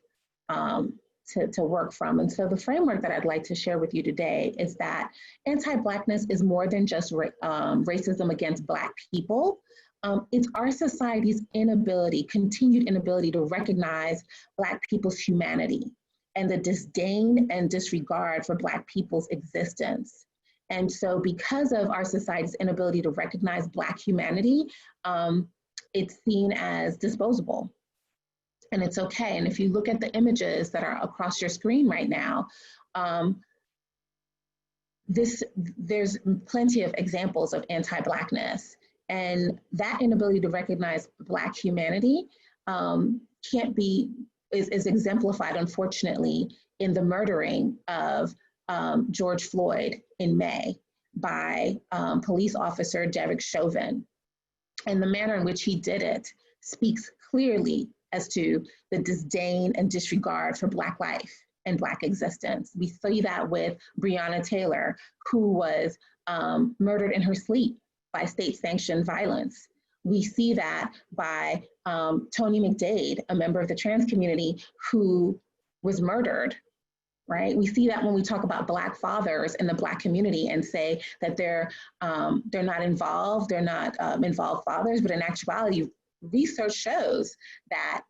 A: to work from. And so the framework that I'd like to share with you today is that anti-Blackness is more than just racism against Black people. It's our society's continued inability to recognize Black people's humanity and the disdain and disregard for Black people's existence. And so because of our society's inability to recognize Black humanity, it's seen as disposable. And it's okay. And if you look at the images that are across your screen right now, there's plenty of examples of anti-Blackness. And that inability to recognize Black humanity is exemplified, unfortunately, in the murdering of George Floyd in May by police officer Derek Chauvin. And the manner in which he did it speaks clearly as to the disdain and disregard for Black life and Black existence. We see that with Breonna Taylor, who was murdered in her sleep by state-sanctioned violence. We see that by Tony McDade, a member of the trans community who was murdered, right? We see that when we talk about Black fathers in the Black community and say that they're not involved, they're not involved fathers, but in actuality, research shows that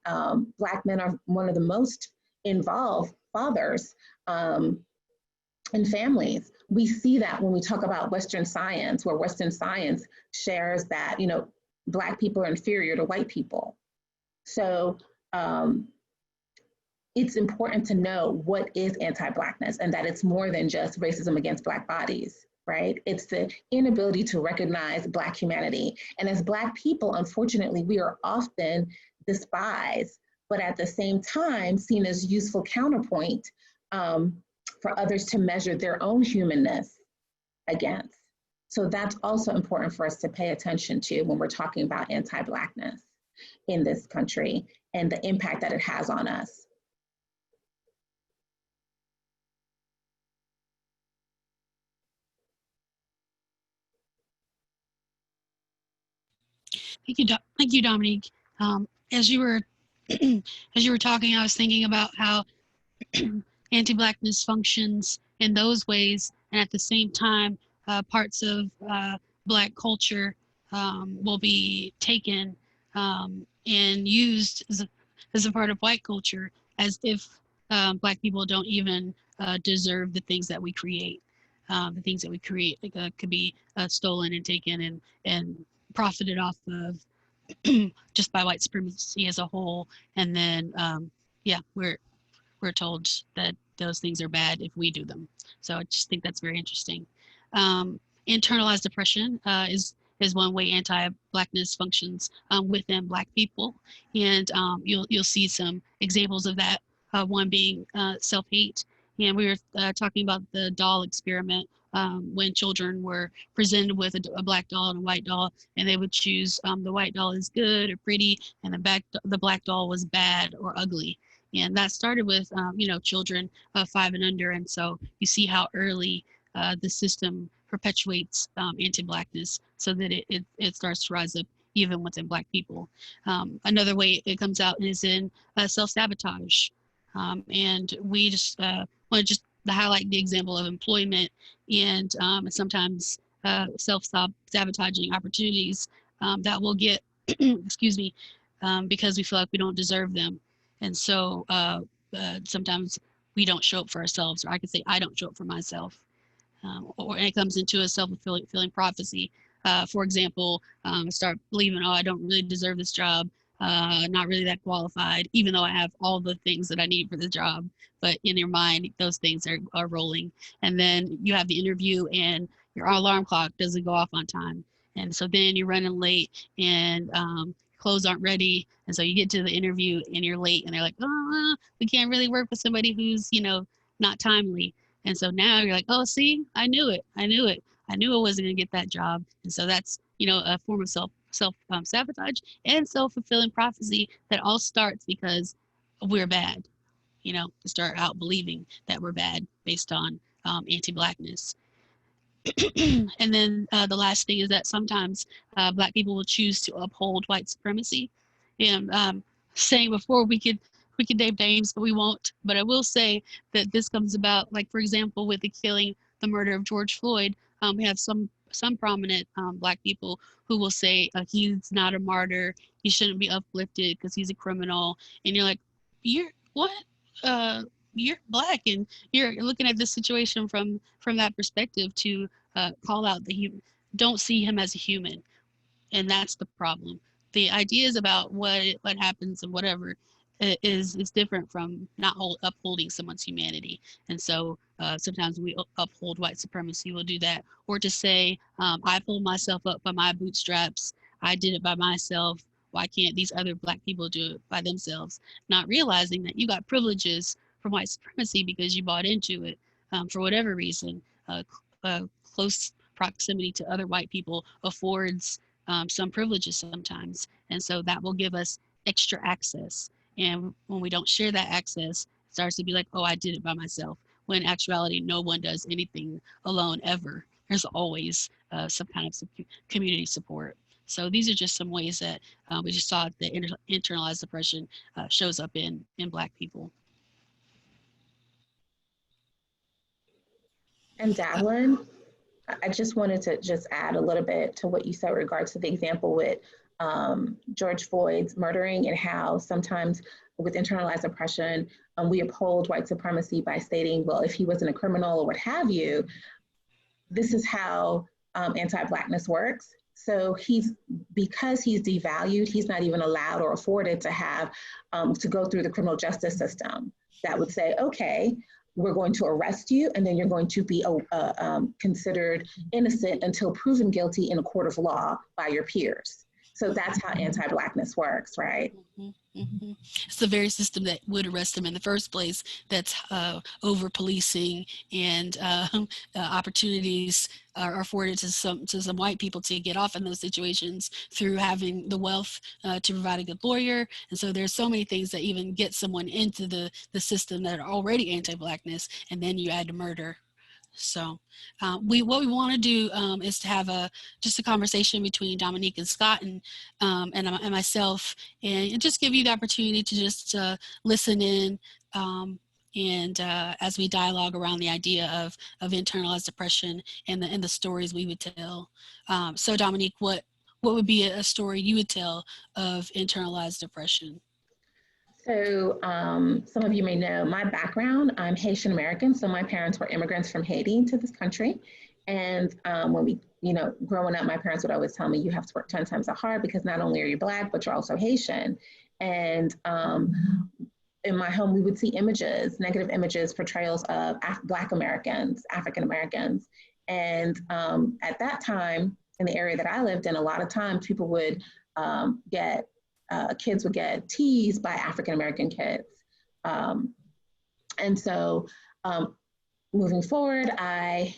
A: Black men are one of the most involved fathers in families. We see that when we talk about Western science, where Western science shares that, Black people are inferior to white people. So it's important to know what is anti-Blackness and that it's more than just racism against Black bodies, right? It's the inability to recognize Black humanity. And as Black people, unfortunately, we are often despised, but at the same time seen as useful counterpoint for others to measure their own humanness against. So that's also important for us to pay attention to when we're talking about anti-Blackness in this country and the impact that it has on us.
C: Thank you, Dominique. As you were as you were talking, I was thinking about how anti-Blackness functions in those ways, and at the same time, parts of Black culture will be taken and used as a part of white culture, as if Black people don't even deserve the things that we create. The things that we create could be stolen and taken and profited off of just by white supremacy as a whole. And then, yeah, we're told that those things are bad if we do them. So I just think that's very interesting. Internalized oppression is one way anti-Blackness functions within Black people, and you'll see some examples of that. One being self-hate, and we were talking about the doll experiment when children were presented with a Black doll and a white doll, and they would choose the white doll is good or pretty, and the Black doll was bad or ugly. And that started with, children 5 and under. And so you see how early the system perpetuates anti-Blackness so that it starts to rise up even within Black people. Another way it comes out is in self-sabotage. And we just want to highlight the example of employment and sometimes self-sabotaging opportunities that we'll get, excuse me, because we feel like we don't deserve them. And so sometimes we don't show up for ourselves, or I could say I don't show up for myself. Or it comes into a self-fulfilling prophecy. For example, I start believing, oh, I don't really deserve this job, not really that qualified, even though I have all the things that I need for the job. But in your mind, those things are rolling. And then you have the interview and your alarm clock doesn't go off on time. And so then you're running late and clothes aren't ready. And so you get to the interview and you're late and they're like, oh, we can't really work with somebody who's, not timely. And so now you're like, oh, see, I knew it. I knew I wasn't going to get that job. And so that's, a form of self sabotage and self-fulfilling prophecy that all starts because we're bad, to start out believing that we're bad based on anti-Blackness. And then the last thing is that sometimes Black people will choose to uphold white supremacy. And saying before we could name names, but we won't. But I will say that this comes about, like, for example, with the murder of George Floyd. We have some prominent Black people who will say he's not a martyr, he shouldn't be uplifted because he's a criminal. And you're like, you're what? You're Black and you're looking at this situation from that perspective to call out the human. Don't see him as a human, and that's the problem. The ideas about what happens and whatever is different from not upholding someone's humanity. And so sometimes we uphold white supremacy, we'll do that, or to say I pulled myself up by my bootstraps, I did it by myself, why can't these other Black people do it by themselves? Not realizing that you got privileges from white supremacy because you bought into it for whatever reason. Close proximity to other white people affords some privileges sometimes. And so that will give us extra access. And when we don't share that access, it starts to be like, oh, I did it by myself. When in actuality, no one does anything alone ever. There's always some kind of community support. So these are just some ways that we just saw the internalized oppression shows up in Black people.
A: And Davlin, I just wanted to just add a little bit to what you said in regards to the example with George Floyd's murdering and how sometimes with internalized oppression, we uphold white supremacy by stating, well, if he wasn't a criminal or what have you, this is how anti-Blackness works. So because he's devalued, he's not even allowed or afforded to have to go through the criminal justice system that would say, okay, we're going to arrest you, and then you're going to be considered innocent until proven guilty in a court of law by your peers. So that's how anti-Blackness works, right?
C: It's the very system that would arrest them in the first place that's over-policing, and opportunities are afforded to some white people to get off in those situations through having the wealth to provide a good lawyer. And so there's so many things that even get someone into the system that are already anti-Blackness, and then you add the murder. So what we want to do is to have just a conversation between Dominique and Scott and myself, and just give you the opportunity to just listen in, and as we dialogue around the idea of internalized depression and the stories we would tell. So Dominique, what would be a story you would tell of internalized depression?
A: So some of you may know my background. I'm Haitian American, so my parents were immigrants from Haiti to this country. And when we, growing up, my parents would always tell me, you have to work 10 times as hard because not only are you Black, but you're also Haitian. And in my home, we would see images, negative images, portrayals of Black Americans, African Americans. And at that time, in the area that I lived in, a lot of times people would kids would get teased by African American kids. And so moving forward, I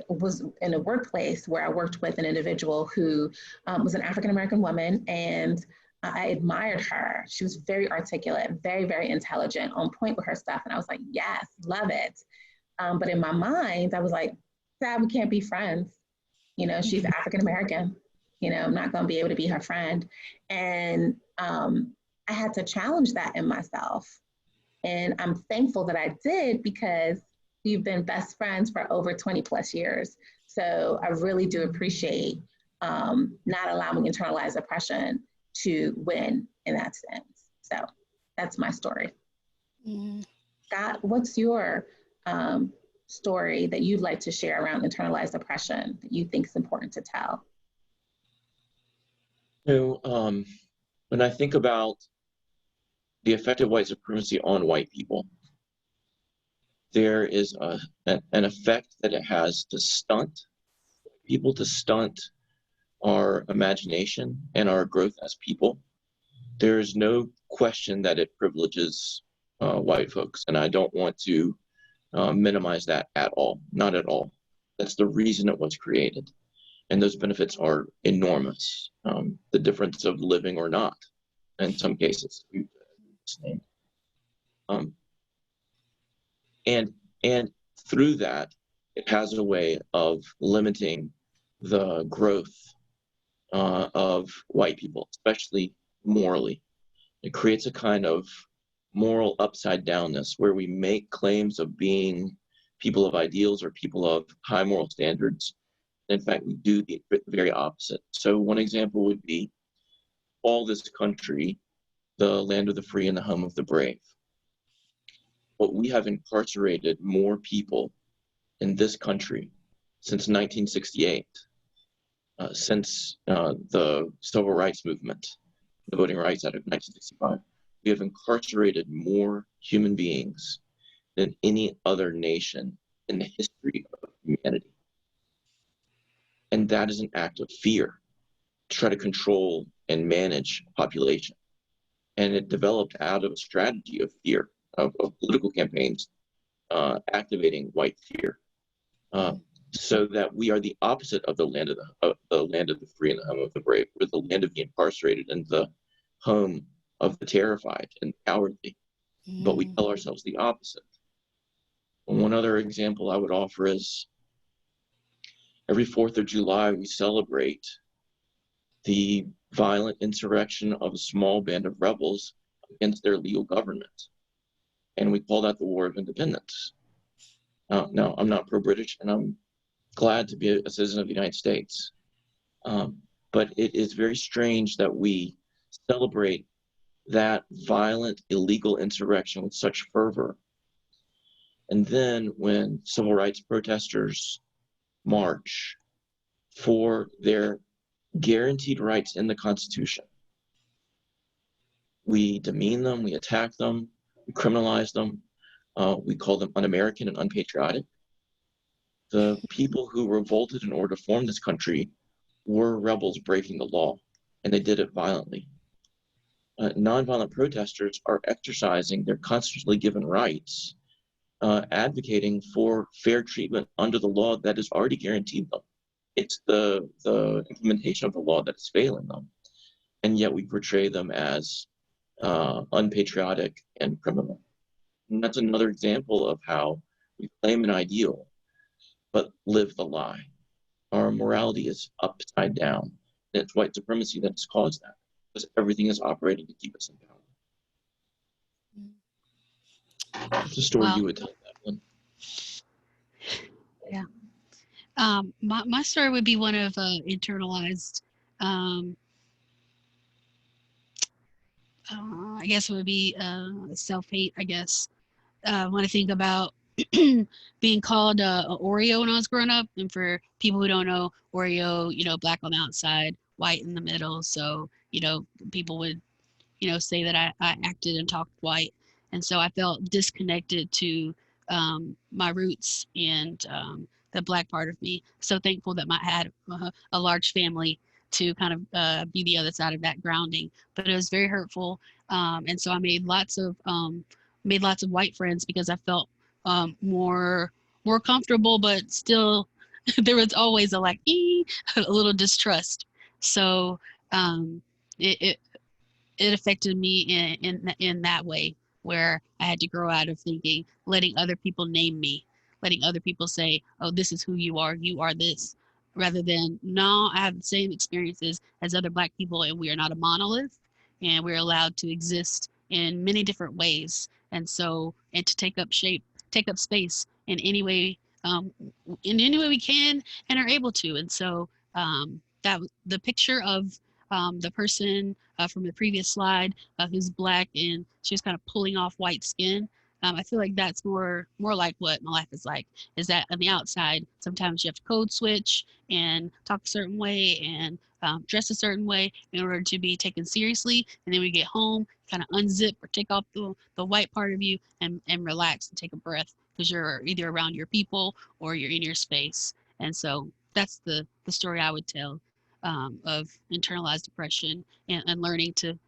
A: was in a workplace where I worked with an individual who was an African American woman, and I admired her. She was very articulate, very, very intelligent, on point with her stuff. And I was like, yes, love it. But in my mind, I was like, sad, we can't be friends. She's African American. I'm not going to be able to be her friend. And I had to challenge that in myself. And I'm thankful that I did, because we've been best friends for over 20 plus years. So I really do appreciate not allowing internalized oppression to win in that sense. So that's my story. Scott, what's your story that you'd like to share around internalized oppression that you think is important to tell?
B: So when I think about the effect of white supremacy on white people, there is an effect that it has to stunt people, to stunt our imagination and our growth as people. There is no question that it privileges white folks, and I don't want to minimize that at all, not at all. That's the reason it was created. And those benefits are enormous. The difference of living or not, in some cases. And through that, it has a way of limiting the growth of white people, especially morally. It creates a kind of moral upside downness where we make claims of being people of ideals or people of high moral standards. In fact, we do the very opposite. So one example would be all this country, the land of the free and the home of the brave. But we have incarcerated more people in this country since 1968, since the Civil Rights Movement, the Voting Rights Act of 1965. We have incarcerated more human beings than any other nation in the history of humanity. And that is an act of fear to try to control and manage population. And it developed out of a strategy of fear, of political campaigns activating white fear, so that we are the opposite of the land of the free and the home of the brave. We're the land of the incarcerated and the home of the terrified and cowardly. But we tell ourselves the opposite. And one other example I would offer is every 4th of July, we celebrate the violent insurrection of a small band of rebels against their legal government. And we call that the War of Independence. Now, I'm not pro-British, and I'm glad to be a citizen of the United States. But it is very strange that we celebrate that violent, illegal insurrection with such fervor. And then when civil rights protesters march for their guaranteed rights in the Constitution, we demean them, we attack them, we criminalize them, We call them un-American and unpatriotic. The people who revolted in order to form this country were rebels breaking the law, and they did it violently. Nonviolent protesters are exercising their constitutionally given rights, advocating for fair treatment under the law that is already guaranteed them. It's the implementation of the law that is failing them, and yet we portray them as unpatriotic and criminal. And that's another example of how we claim an ideal, but live the lie. Our morality is upside down. And it's white supremacy that has caused that, because everything is operating to keep us in power. What's the story you would tell that one?
C: Yeah. My story would be one of internalized, I guess it would be self-hate, I guess. When I think about being called a Oreo when I was growing up, and for people who don't know, Oreo, black on the outside, white in the middle. So, people would, say that I acted and talked white. And so I felt disconnected to my roots and the black part of me. So thankful that I had a large family to kind of be the other side of that grounding. But it was very hurtful. And so I made lots of white friends because I felt more comfortable, but still there was always a little distrust. So it affected me in that way, where I had to grow out of thinking, letting other people name me, letting other people say, oh, this is who you are this, rather than, no, I have the same experiences as other black people, and we are not a monolith, and we're allowed to exist in many different ways. And to take up space in any way we can and are able to. And so that the picture of the person from the previous slide who's black and she was kind of pulling off white skin. I feel like that's more like what my life is like, is that on the outside, sometimes you have to code switch and talk a certain way and dress a certain way in order to be taken seriously. And then we get home, kind of unzip or take off the white part of you and relax and take a breath, because you're either around your people or you're in your space. And so that's the story I would tell of internalized depression and learning to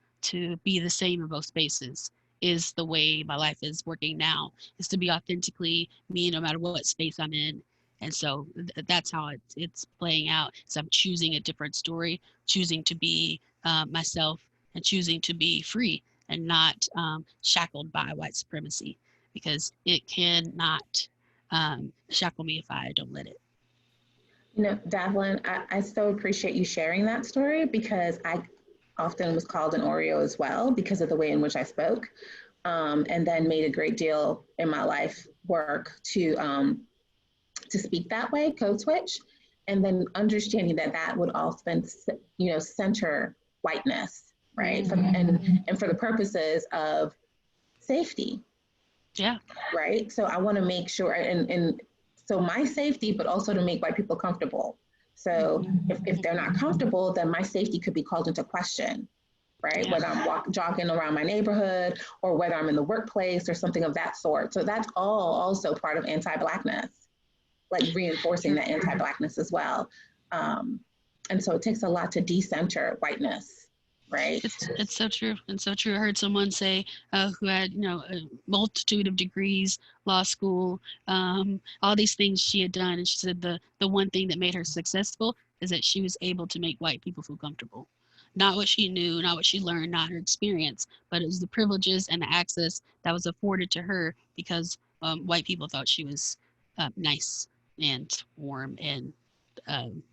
C: be the same in both spaces is the way my life is working now, is to be authentically me no matter what space I'm in. And so that's how it's playing out. So I'm choosing a different story, choosing to be myself, and choosing to be free and not shackled by white supremacy, because it cannot shackle me if I don't let it.
A: Davlin, I so appreciate you sharing that story, because I often was called an Oreo as well because of the way in which I spoke, and then made a great deal in my life work to speak that way, code switch, and then understanding that would often, center whiteness, right? And for the purposes of safety.
C: Yeah.
A: Right. So I want to make sure, and so my safety, but also to make white people comfortable. So if they're not comfortable, then my safety could be called into question, right? Yeah. Whether I'm jogging around my neighborhood or whether I'm in the workplace or something of that sort. So that's all also part of anti-Blackness, like reinforcing that anti-Blackness as well. And so it takes a lot to decenter whiteness. Right.
C: It's so true. And so true. I heard someone say who had, a multitude of degrees, law school, all these things she had done. And she said the one thing that made her successful is that she was able to make white people feel comfortable. Not what she knew, not what she learned, not her experience, but it was the privileges and the access that was afforded to her because white people thought she was nice and warm and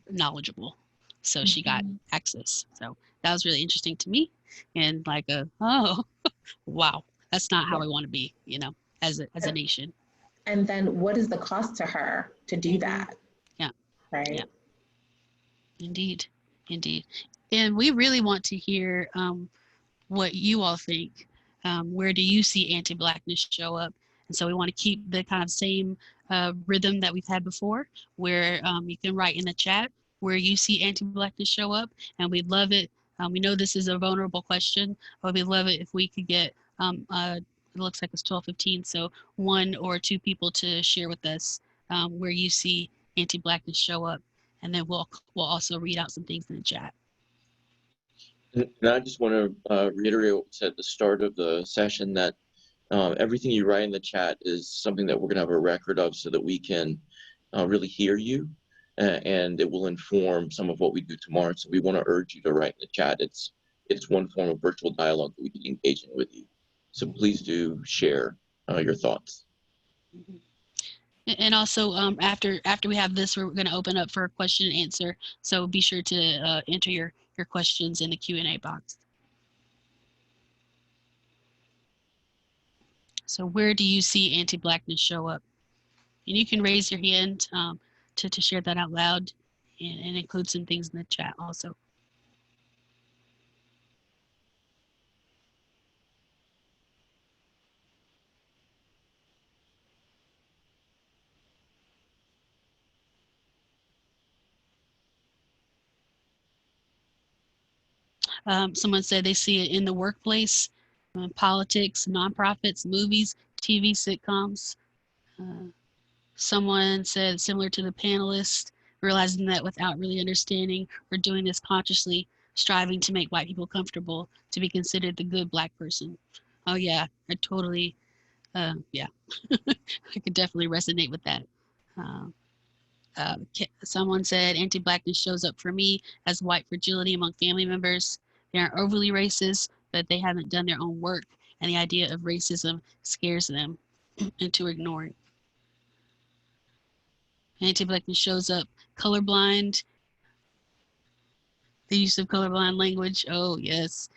C: knowledgeable. So she got access. So that was really interesting to me, and oh, wow, that's not how I want to be, as a nation.
A: And then what is the cost to her to do that?
C: Yeah.
A: Right.
C: Yeah. Indeed. And we really want to hear what you all think. Where do you see anti-Blackness show up? And so we want to keep the kind of same rhythm that we've had before, where you can write in the chat where you see anti-Blackness show up, and we'd love it. We know this is a vulnerable question, but we'd love it if we could get it looks like it's 12:15. So 1 or 2 people to share with us where you see anti-Blackness show up, and then we'll also read out some things in the chat.
B: And I just want to reiterate what we said at the start of the session, that everything you write in the chat is something that we're going to have a record of so that we can really hear you, and it will inform some of what we do tomorrow. So we want to urge you to write in the chat. It's one form of virtual dialogue that we can engage in with you. So please do share your thoughts.
C: And also, after we have this, we're going to open up for question and answer. So be sure to enter your questions in the Q&A box. So where do you see anti-Blackness show up? And you can raise your hand to share that out loud, and include some things in the chat also. Someone said they see it in the workplace, politics, nonprofits, movies, TV, sitcoms. Someone said, similar to the panelists, realizing that without really understanding, we're doing this consciously, striving to make white people comfortable, to be considered the good Black person. Oh yeah, I totally, yeah, I could definitely resonate with that. Someone said, anti-Blackness shows up for me as white fragility among family members. They aren't overly racist, but they haven't done their own work, and the idea of racism scares them into ignoring. Anti-Blackness shows up colorblind, the use of colorblind language. Oh, yes.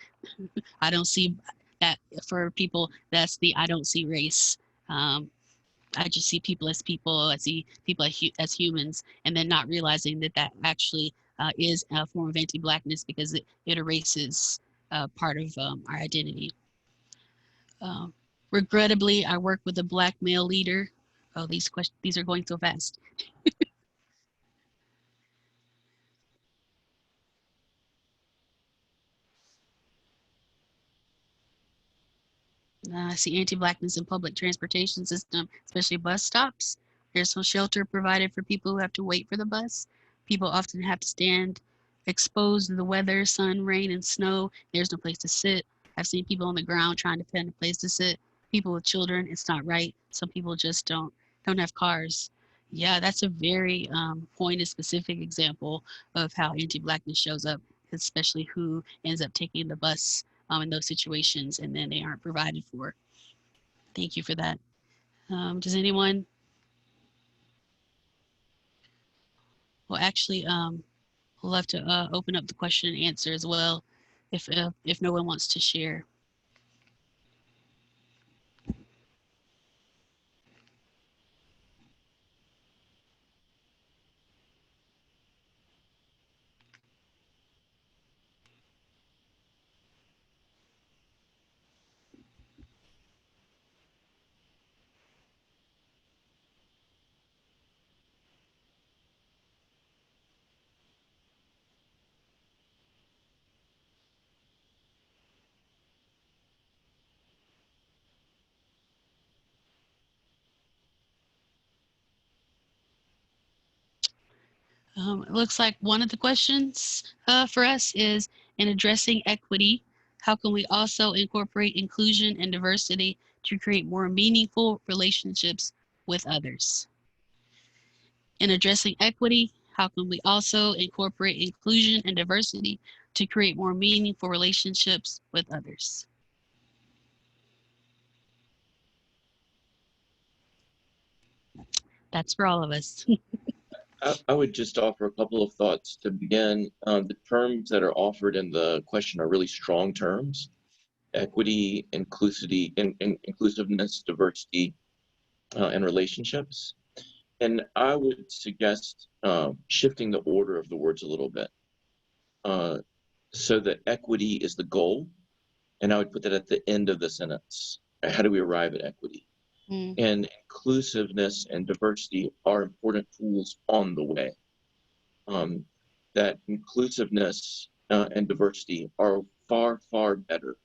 C: I don't see that. For people, that's the I don't see race. I just see people as people. I see people as humans, and then not realizing that that actually is a form of anti-Blackness, because it erases part of our identity. Regrettably, I work with a Black male leader. Oh, these are going so fast. I see anti-Blackness in public transportation system, especially bus stops. There's no shelter provided for people who have to wait for the bus. People often have to stand exposed to the weather, sun, rain, and snow. There's no place to sit. I've seen people on the ground trying to find a place to sit. People with children, it's not right. Some people just don't have cars. Yeah, that's a very pointed, specific example of how anti-Blackness shows up, especially who ends up taking the bus in those situations, and then they aren't provided for. Thank you for that. Does anyone? Well, actually, we'll have to open up the question and answer as well, if no one wants to share. It looks like one of the questions for us is, in addressing equity, how can we also incorporate inclusion and diversity to create more meaningful relationships with others? In addressing equity, how can we also incorporate inclusion and diversity to create more meaningful relationships with others? That's for all of us.
B: I would just offer a couple of thoughts to begin. The terms that are offered in the question are really strong terms: equity, inclusiveness, diversity, and relationships. And I would suggest shifting the order of the words a little bit, so that equity is the goal, and I would put that at the end of the sentence. How do we arrive at equity? And inclusiveness and diversity are important tools on the way. That inclusiveness and diversity are far, far better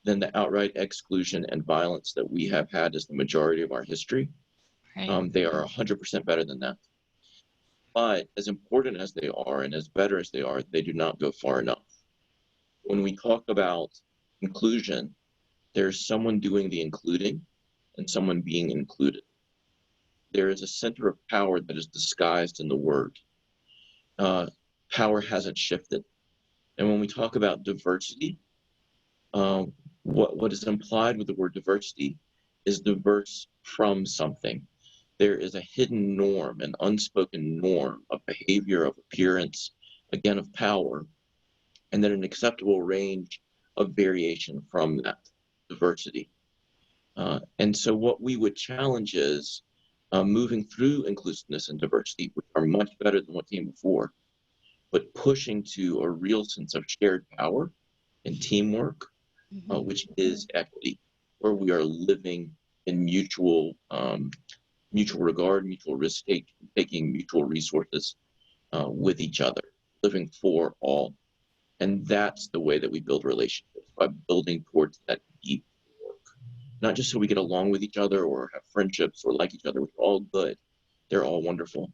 B: than the outright exclusion and violence that we have had as the majority of our history.
C: Right.
B: They are 100% better than that. But as important as they are and as better as they are, they do not go far enough. When we talk about inclusion, there's someone doing the including and someone being included. There is a center of power that is disguised in the word. Power hasn't shifted. And when we talk about diversity, what is implied with the word diversity is diverse from something. There is a hidden norm, an unspoken norm of behavior, of appearance, again, of power, and then an acceptable range of variation from that diversity. And so what we would challenge is moving through inclusiveness and diversity, which are much better than what came before, but pushing to a real sense of shared power and teamwork, which is equity, where we are living in mutual regard, mutual risk taking, mutual resources with each other, living for all. And that's the way that we build relationships, by building towards that deep work. Not just so we get along with each other or have friendships or like each other, which are all good. They're all wonderful.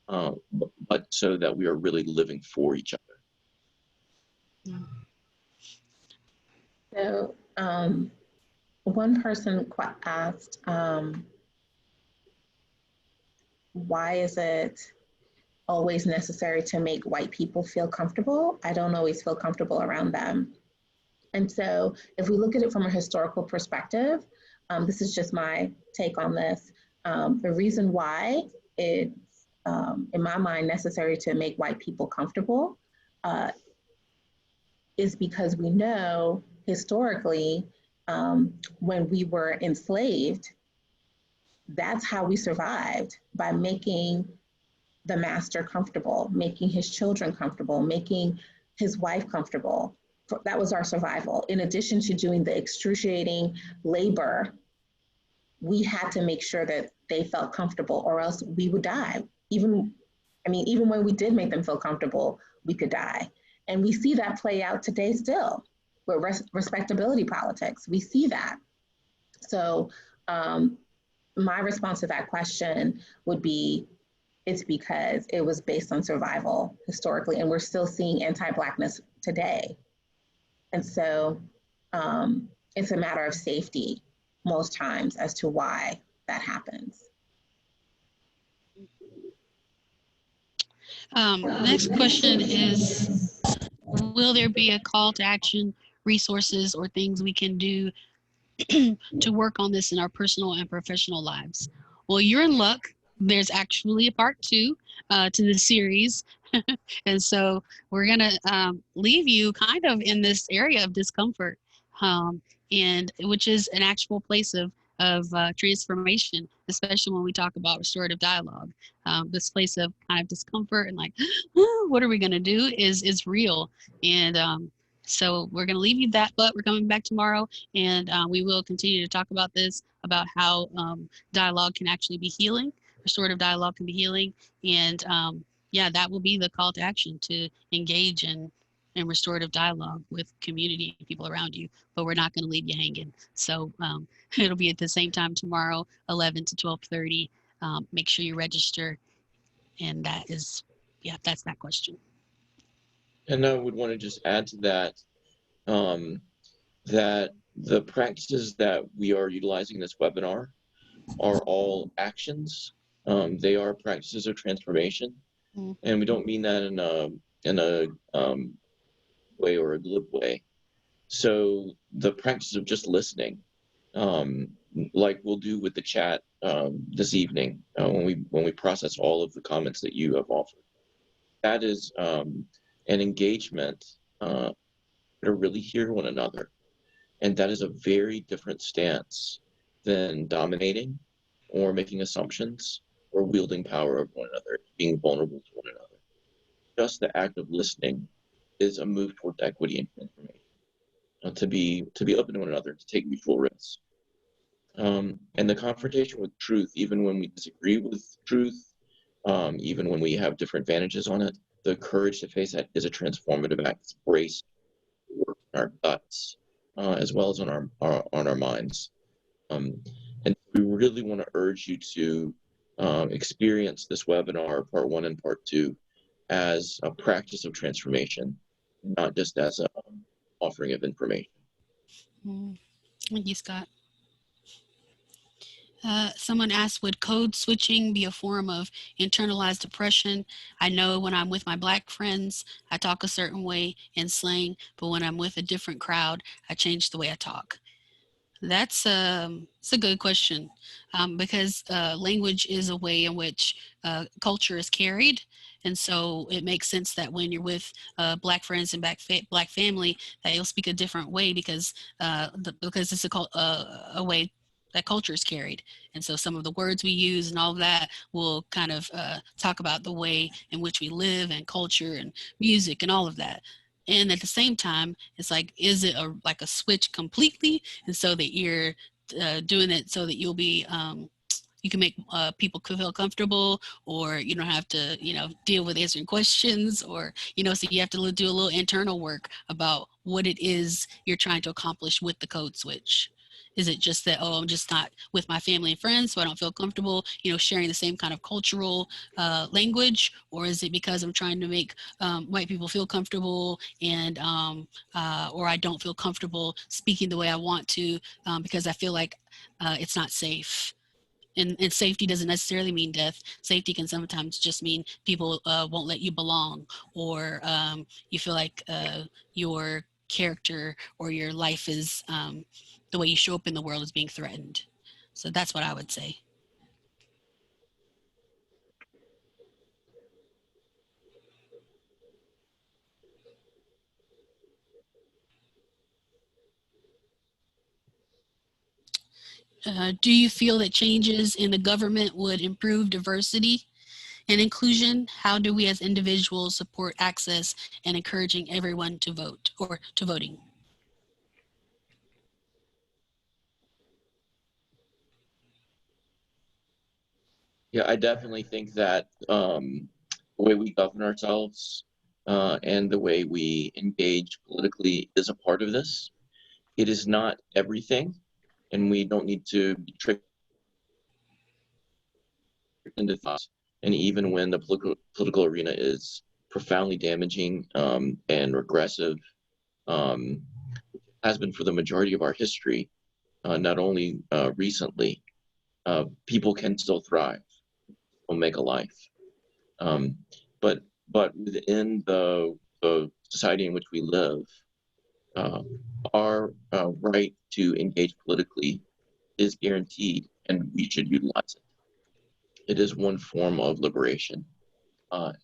B: But so that we are really living for each other.
A: So one person asked, why is it always necessary to make white people feel comfortable? I don't always feel comfortable around them. And so if we look at it from a historical perspective, this is just my take on this. The reason why it's, in my mind, necessary to make white people comfortable is because we know historically, when we were enslaved, that's how we survived, by making the master comfortable, making his children comfortable, making his wife comfortable. That was our survival. In addition to doing the excruciating labor, we had to make sure that they felt comfortable, or else we would die. Even when we did make them feel comfortable, we could die. And we see that play out today still with respectability politics. We see that. So my response to that question would be, it's because it was based on survival historically, and we're still seeing anti-Blackness today. And so it's a matter of safety most times as to why that happens.
C: Next question is, will there be a call to action, resources, or things we can do to work on this in our personal and professional lives? Well, you're in luck. There's actually a part 2 to the series. And so we're going to leave you kind of in this area of discomfort, and which is an actual place of transformation, especially when we talk about restorative dialogue. This place of kind of discomfort and like, what are we going to do is real. And so we're going to leave you that, but we're coming back tomorrow, and we will continue to talk about this, about how dialogue can actually be healing. Restorative dialogue can be healing. And yeah, that will be the call to action, to engage in restorative dialogue with community and people around you, but we're not going to leave you hanging. So it'll be at the same time tomorrow, 11 to 12:30. Make sure you register. And that is, yeah, that's that question.
B: And I would want to just add to that, that the practices that we are utilizing in this webinar are all actions. They are practices of transformation. And we don't mean that in a way or a glib way. So the practice of just listening, like we'll do with the chat this evening, when we process all of the comments that you have offered, that is an engagement to really hear one another. And that is a very different stance than dominating or making assumptions or wielding power over one another, being vulnerable to one another. Just the act of listening is a move towards equity and transformation, to be open to one another, to take mutual risks. And the confrontation with truth, even when we disagree with truth, even when we have different advantages on it, the courage to face that is a transformative act. It's brace, work in our guts, as well as on our minds. And we really want to urge you to experience this webinar, part 1 and part 2, as a practice of transformation, not just as an offering of information.
C: Thank you, Scott. Someone asked, would code switching be a form of internalized depression? I know when I'm with my Black friends, I talk a certain way in slang, but when I'm with a different crowd, I change the way I talk. That's it's a good question, because language is a way in which culture is carried. And so it makes sense that when you're with Black friends and Black family, that you'll speak a different way because it's a way that culture is carried. And so some of the words we use and all of that will kind of talk about the way in which we live and culture and music and all of that. And at the same time, it's like, is it like a switch completely? And so that you're doing it so that you'll be, you can make people feel comfortable, or you don't have to, deal with answering questions, or, so you have to do a little internal work about what it is you're trying to accomplish with the code switch. Is it just that, oh, I'm just not with my family and friends, so I don't feel comfortable, sharing the same kind of cultural language? Or is it because I'm trying to make white people feel comfortable, and or I don't feel comfortable speaking the way I want to because I feel like it's not safe? And safety doesn't necessarily mean death. Safety can sometimes just mean people won't let you belong, or you feel like your character or your life is the way you show up in the world is being threatened. So that's what I would say. Do you feel that changes in the government would improve diversity and inclusion? How do we as individuals support access and encouraging everyone to vote or to voting?
B: Yeah, I definitely think that the way we govern ourselves and the way we engage politically is a part of this. It is not everything, and we don't need to be tricked into thoughts. And even when the political arena is profoundly damaging and regressive, has been for the majority of our history, not only recently, people can still thrive, will make a life. But within the society in which we live, our right to engage politically is guaranteed, and we should utilize it. It is one form of liberation,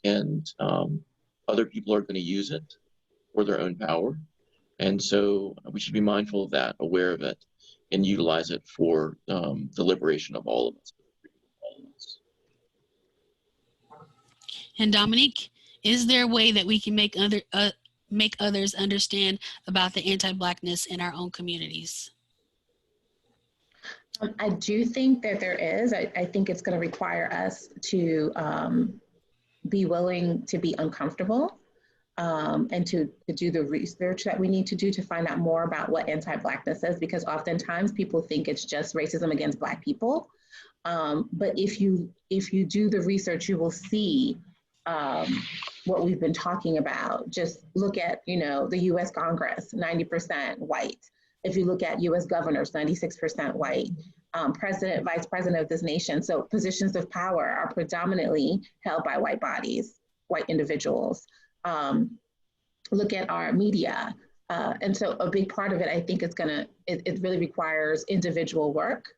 B: and other people are going to use it for their own power, and so we should be mindful of that, aware of it, and utilize it for the liberation of all of us.
C: And Dominique, is there a way that we can make others understand about the anti-Blackness in our own communities?
A: I do think that there is. I think it's going to require us to be willing to be uncomfortable and to do the research that we need to do to find out more about what anti-Blackness is, because oftentimes people think it's just racism against Black people. But if you do the research, you will see what we've been talking about. Just look at, the US Congress, 90% white. If you look at US governors, 96% white. President, vice president of this nation. So positions of power are predominantly held by white bodies, white individuals. Look at our media. And so a big part of it, I think it really requires individual work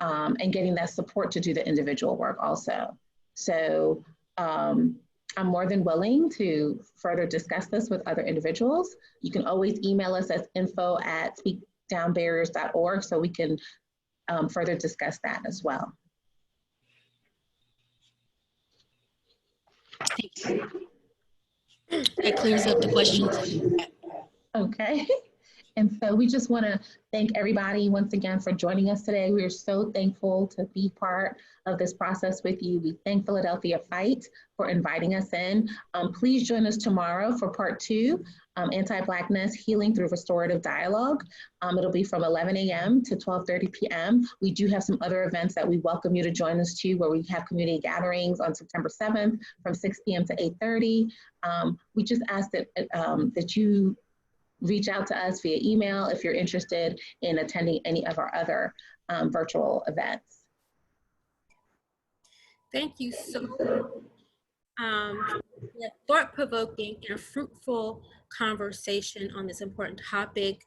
A: and getting that support to do the individual work also. So I'm more than willing to further discuss this with other individuals. You can always email us at info@speakdownbarriers.org so we can further discuss that as well.
C: Thank you. That clears up the questions.
A: Okay. And so we just want to thank everybody once again for joining us today. We are so thankful to be part of this process with you. We thank Philadelphia Fight for inviting us in. Please join us tomorrow for part 2, Anti-Blackness, Healing Through Restorative Dialogue. It'll be from 11 a.m. to 12:30 p.m. We do have some other events that we welcome you to join us to, where we have community gatherings on September 7th from 6 p.m. to 8:30. We just ask that you reach out to us via email if you're interested in attending any of our other virtual events.
E: Thank you so much. Thought-provoking and fruitful conversation on this important topic.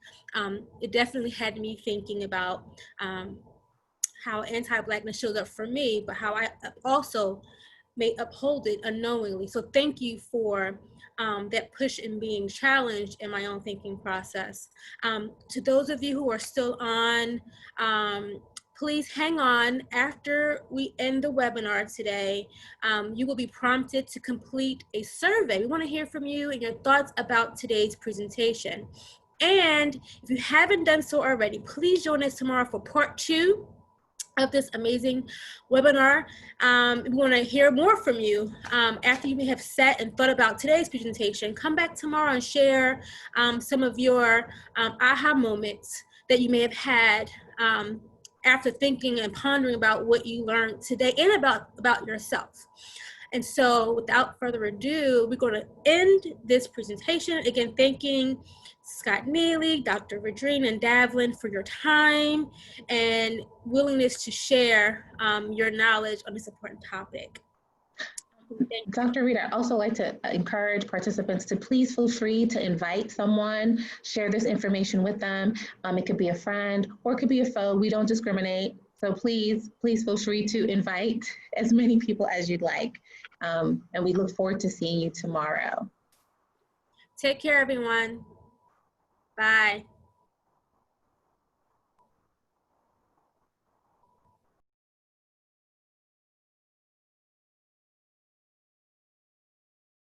E: It definitely had me thinking about how anti-Blackness shows up for me, but how I also may uphold it unknowingly. So thank you for that push in being challenged in my own thinking process. To those of you who are still on, please hang on. After we end the webinar today, you will be prompted to complete a survey. We want to hear from you and your thoughts about today's presentation. And if you haven't done so already, please join us tomorrow for part 2 of this amazing webinar. We want to hear more from you. After you may have sat and thought about today's presentation, come back tomorrow and share some of your aha moments that you may have had after thinking and pondering about what you learned today and about yourself. And so without further ado, we're going to end this presentation. Again, thanking Scott Neely, Dr. Vidrine, and Davlin for your time and willingness to share your knowledge on this important topic.
A: Dr. Reed, I'd also like to encourage participants to please feel free to invite someone, share this information with them. It could be a friend or it could be a foe. We don't discriminate. So please feel free to invite as many people as you'd like. And we look forward to seeing you tomorrow.
E: Take care, everyone. Bye.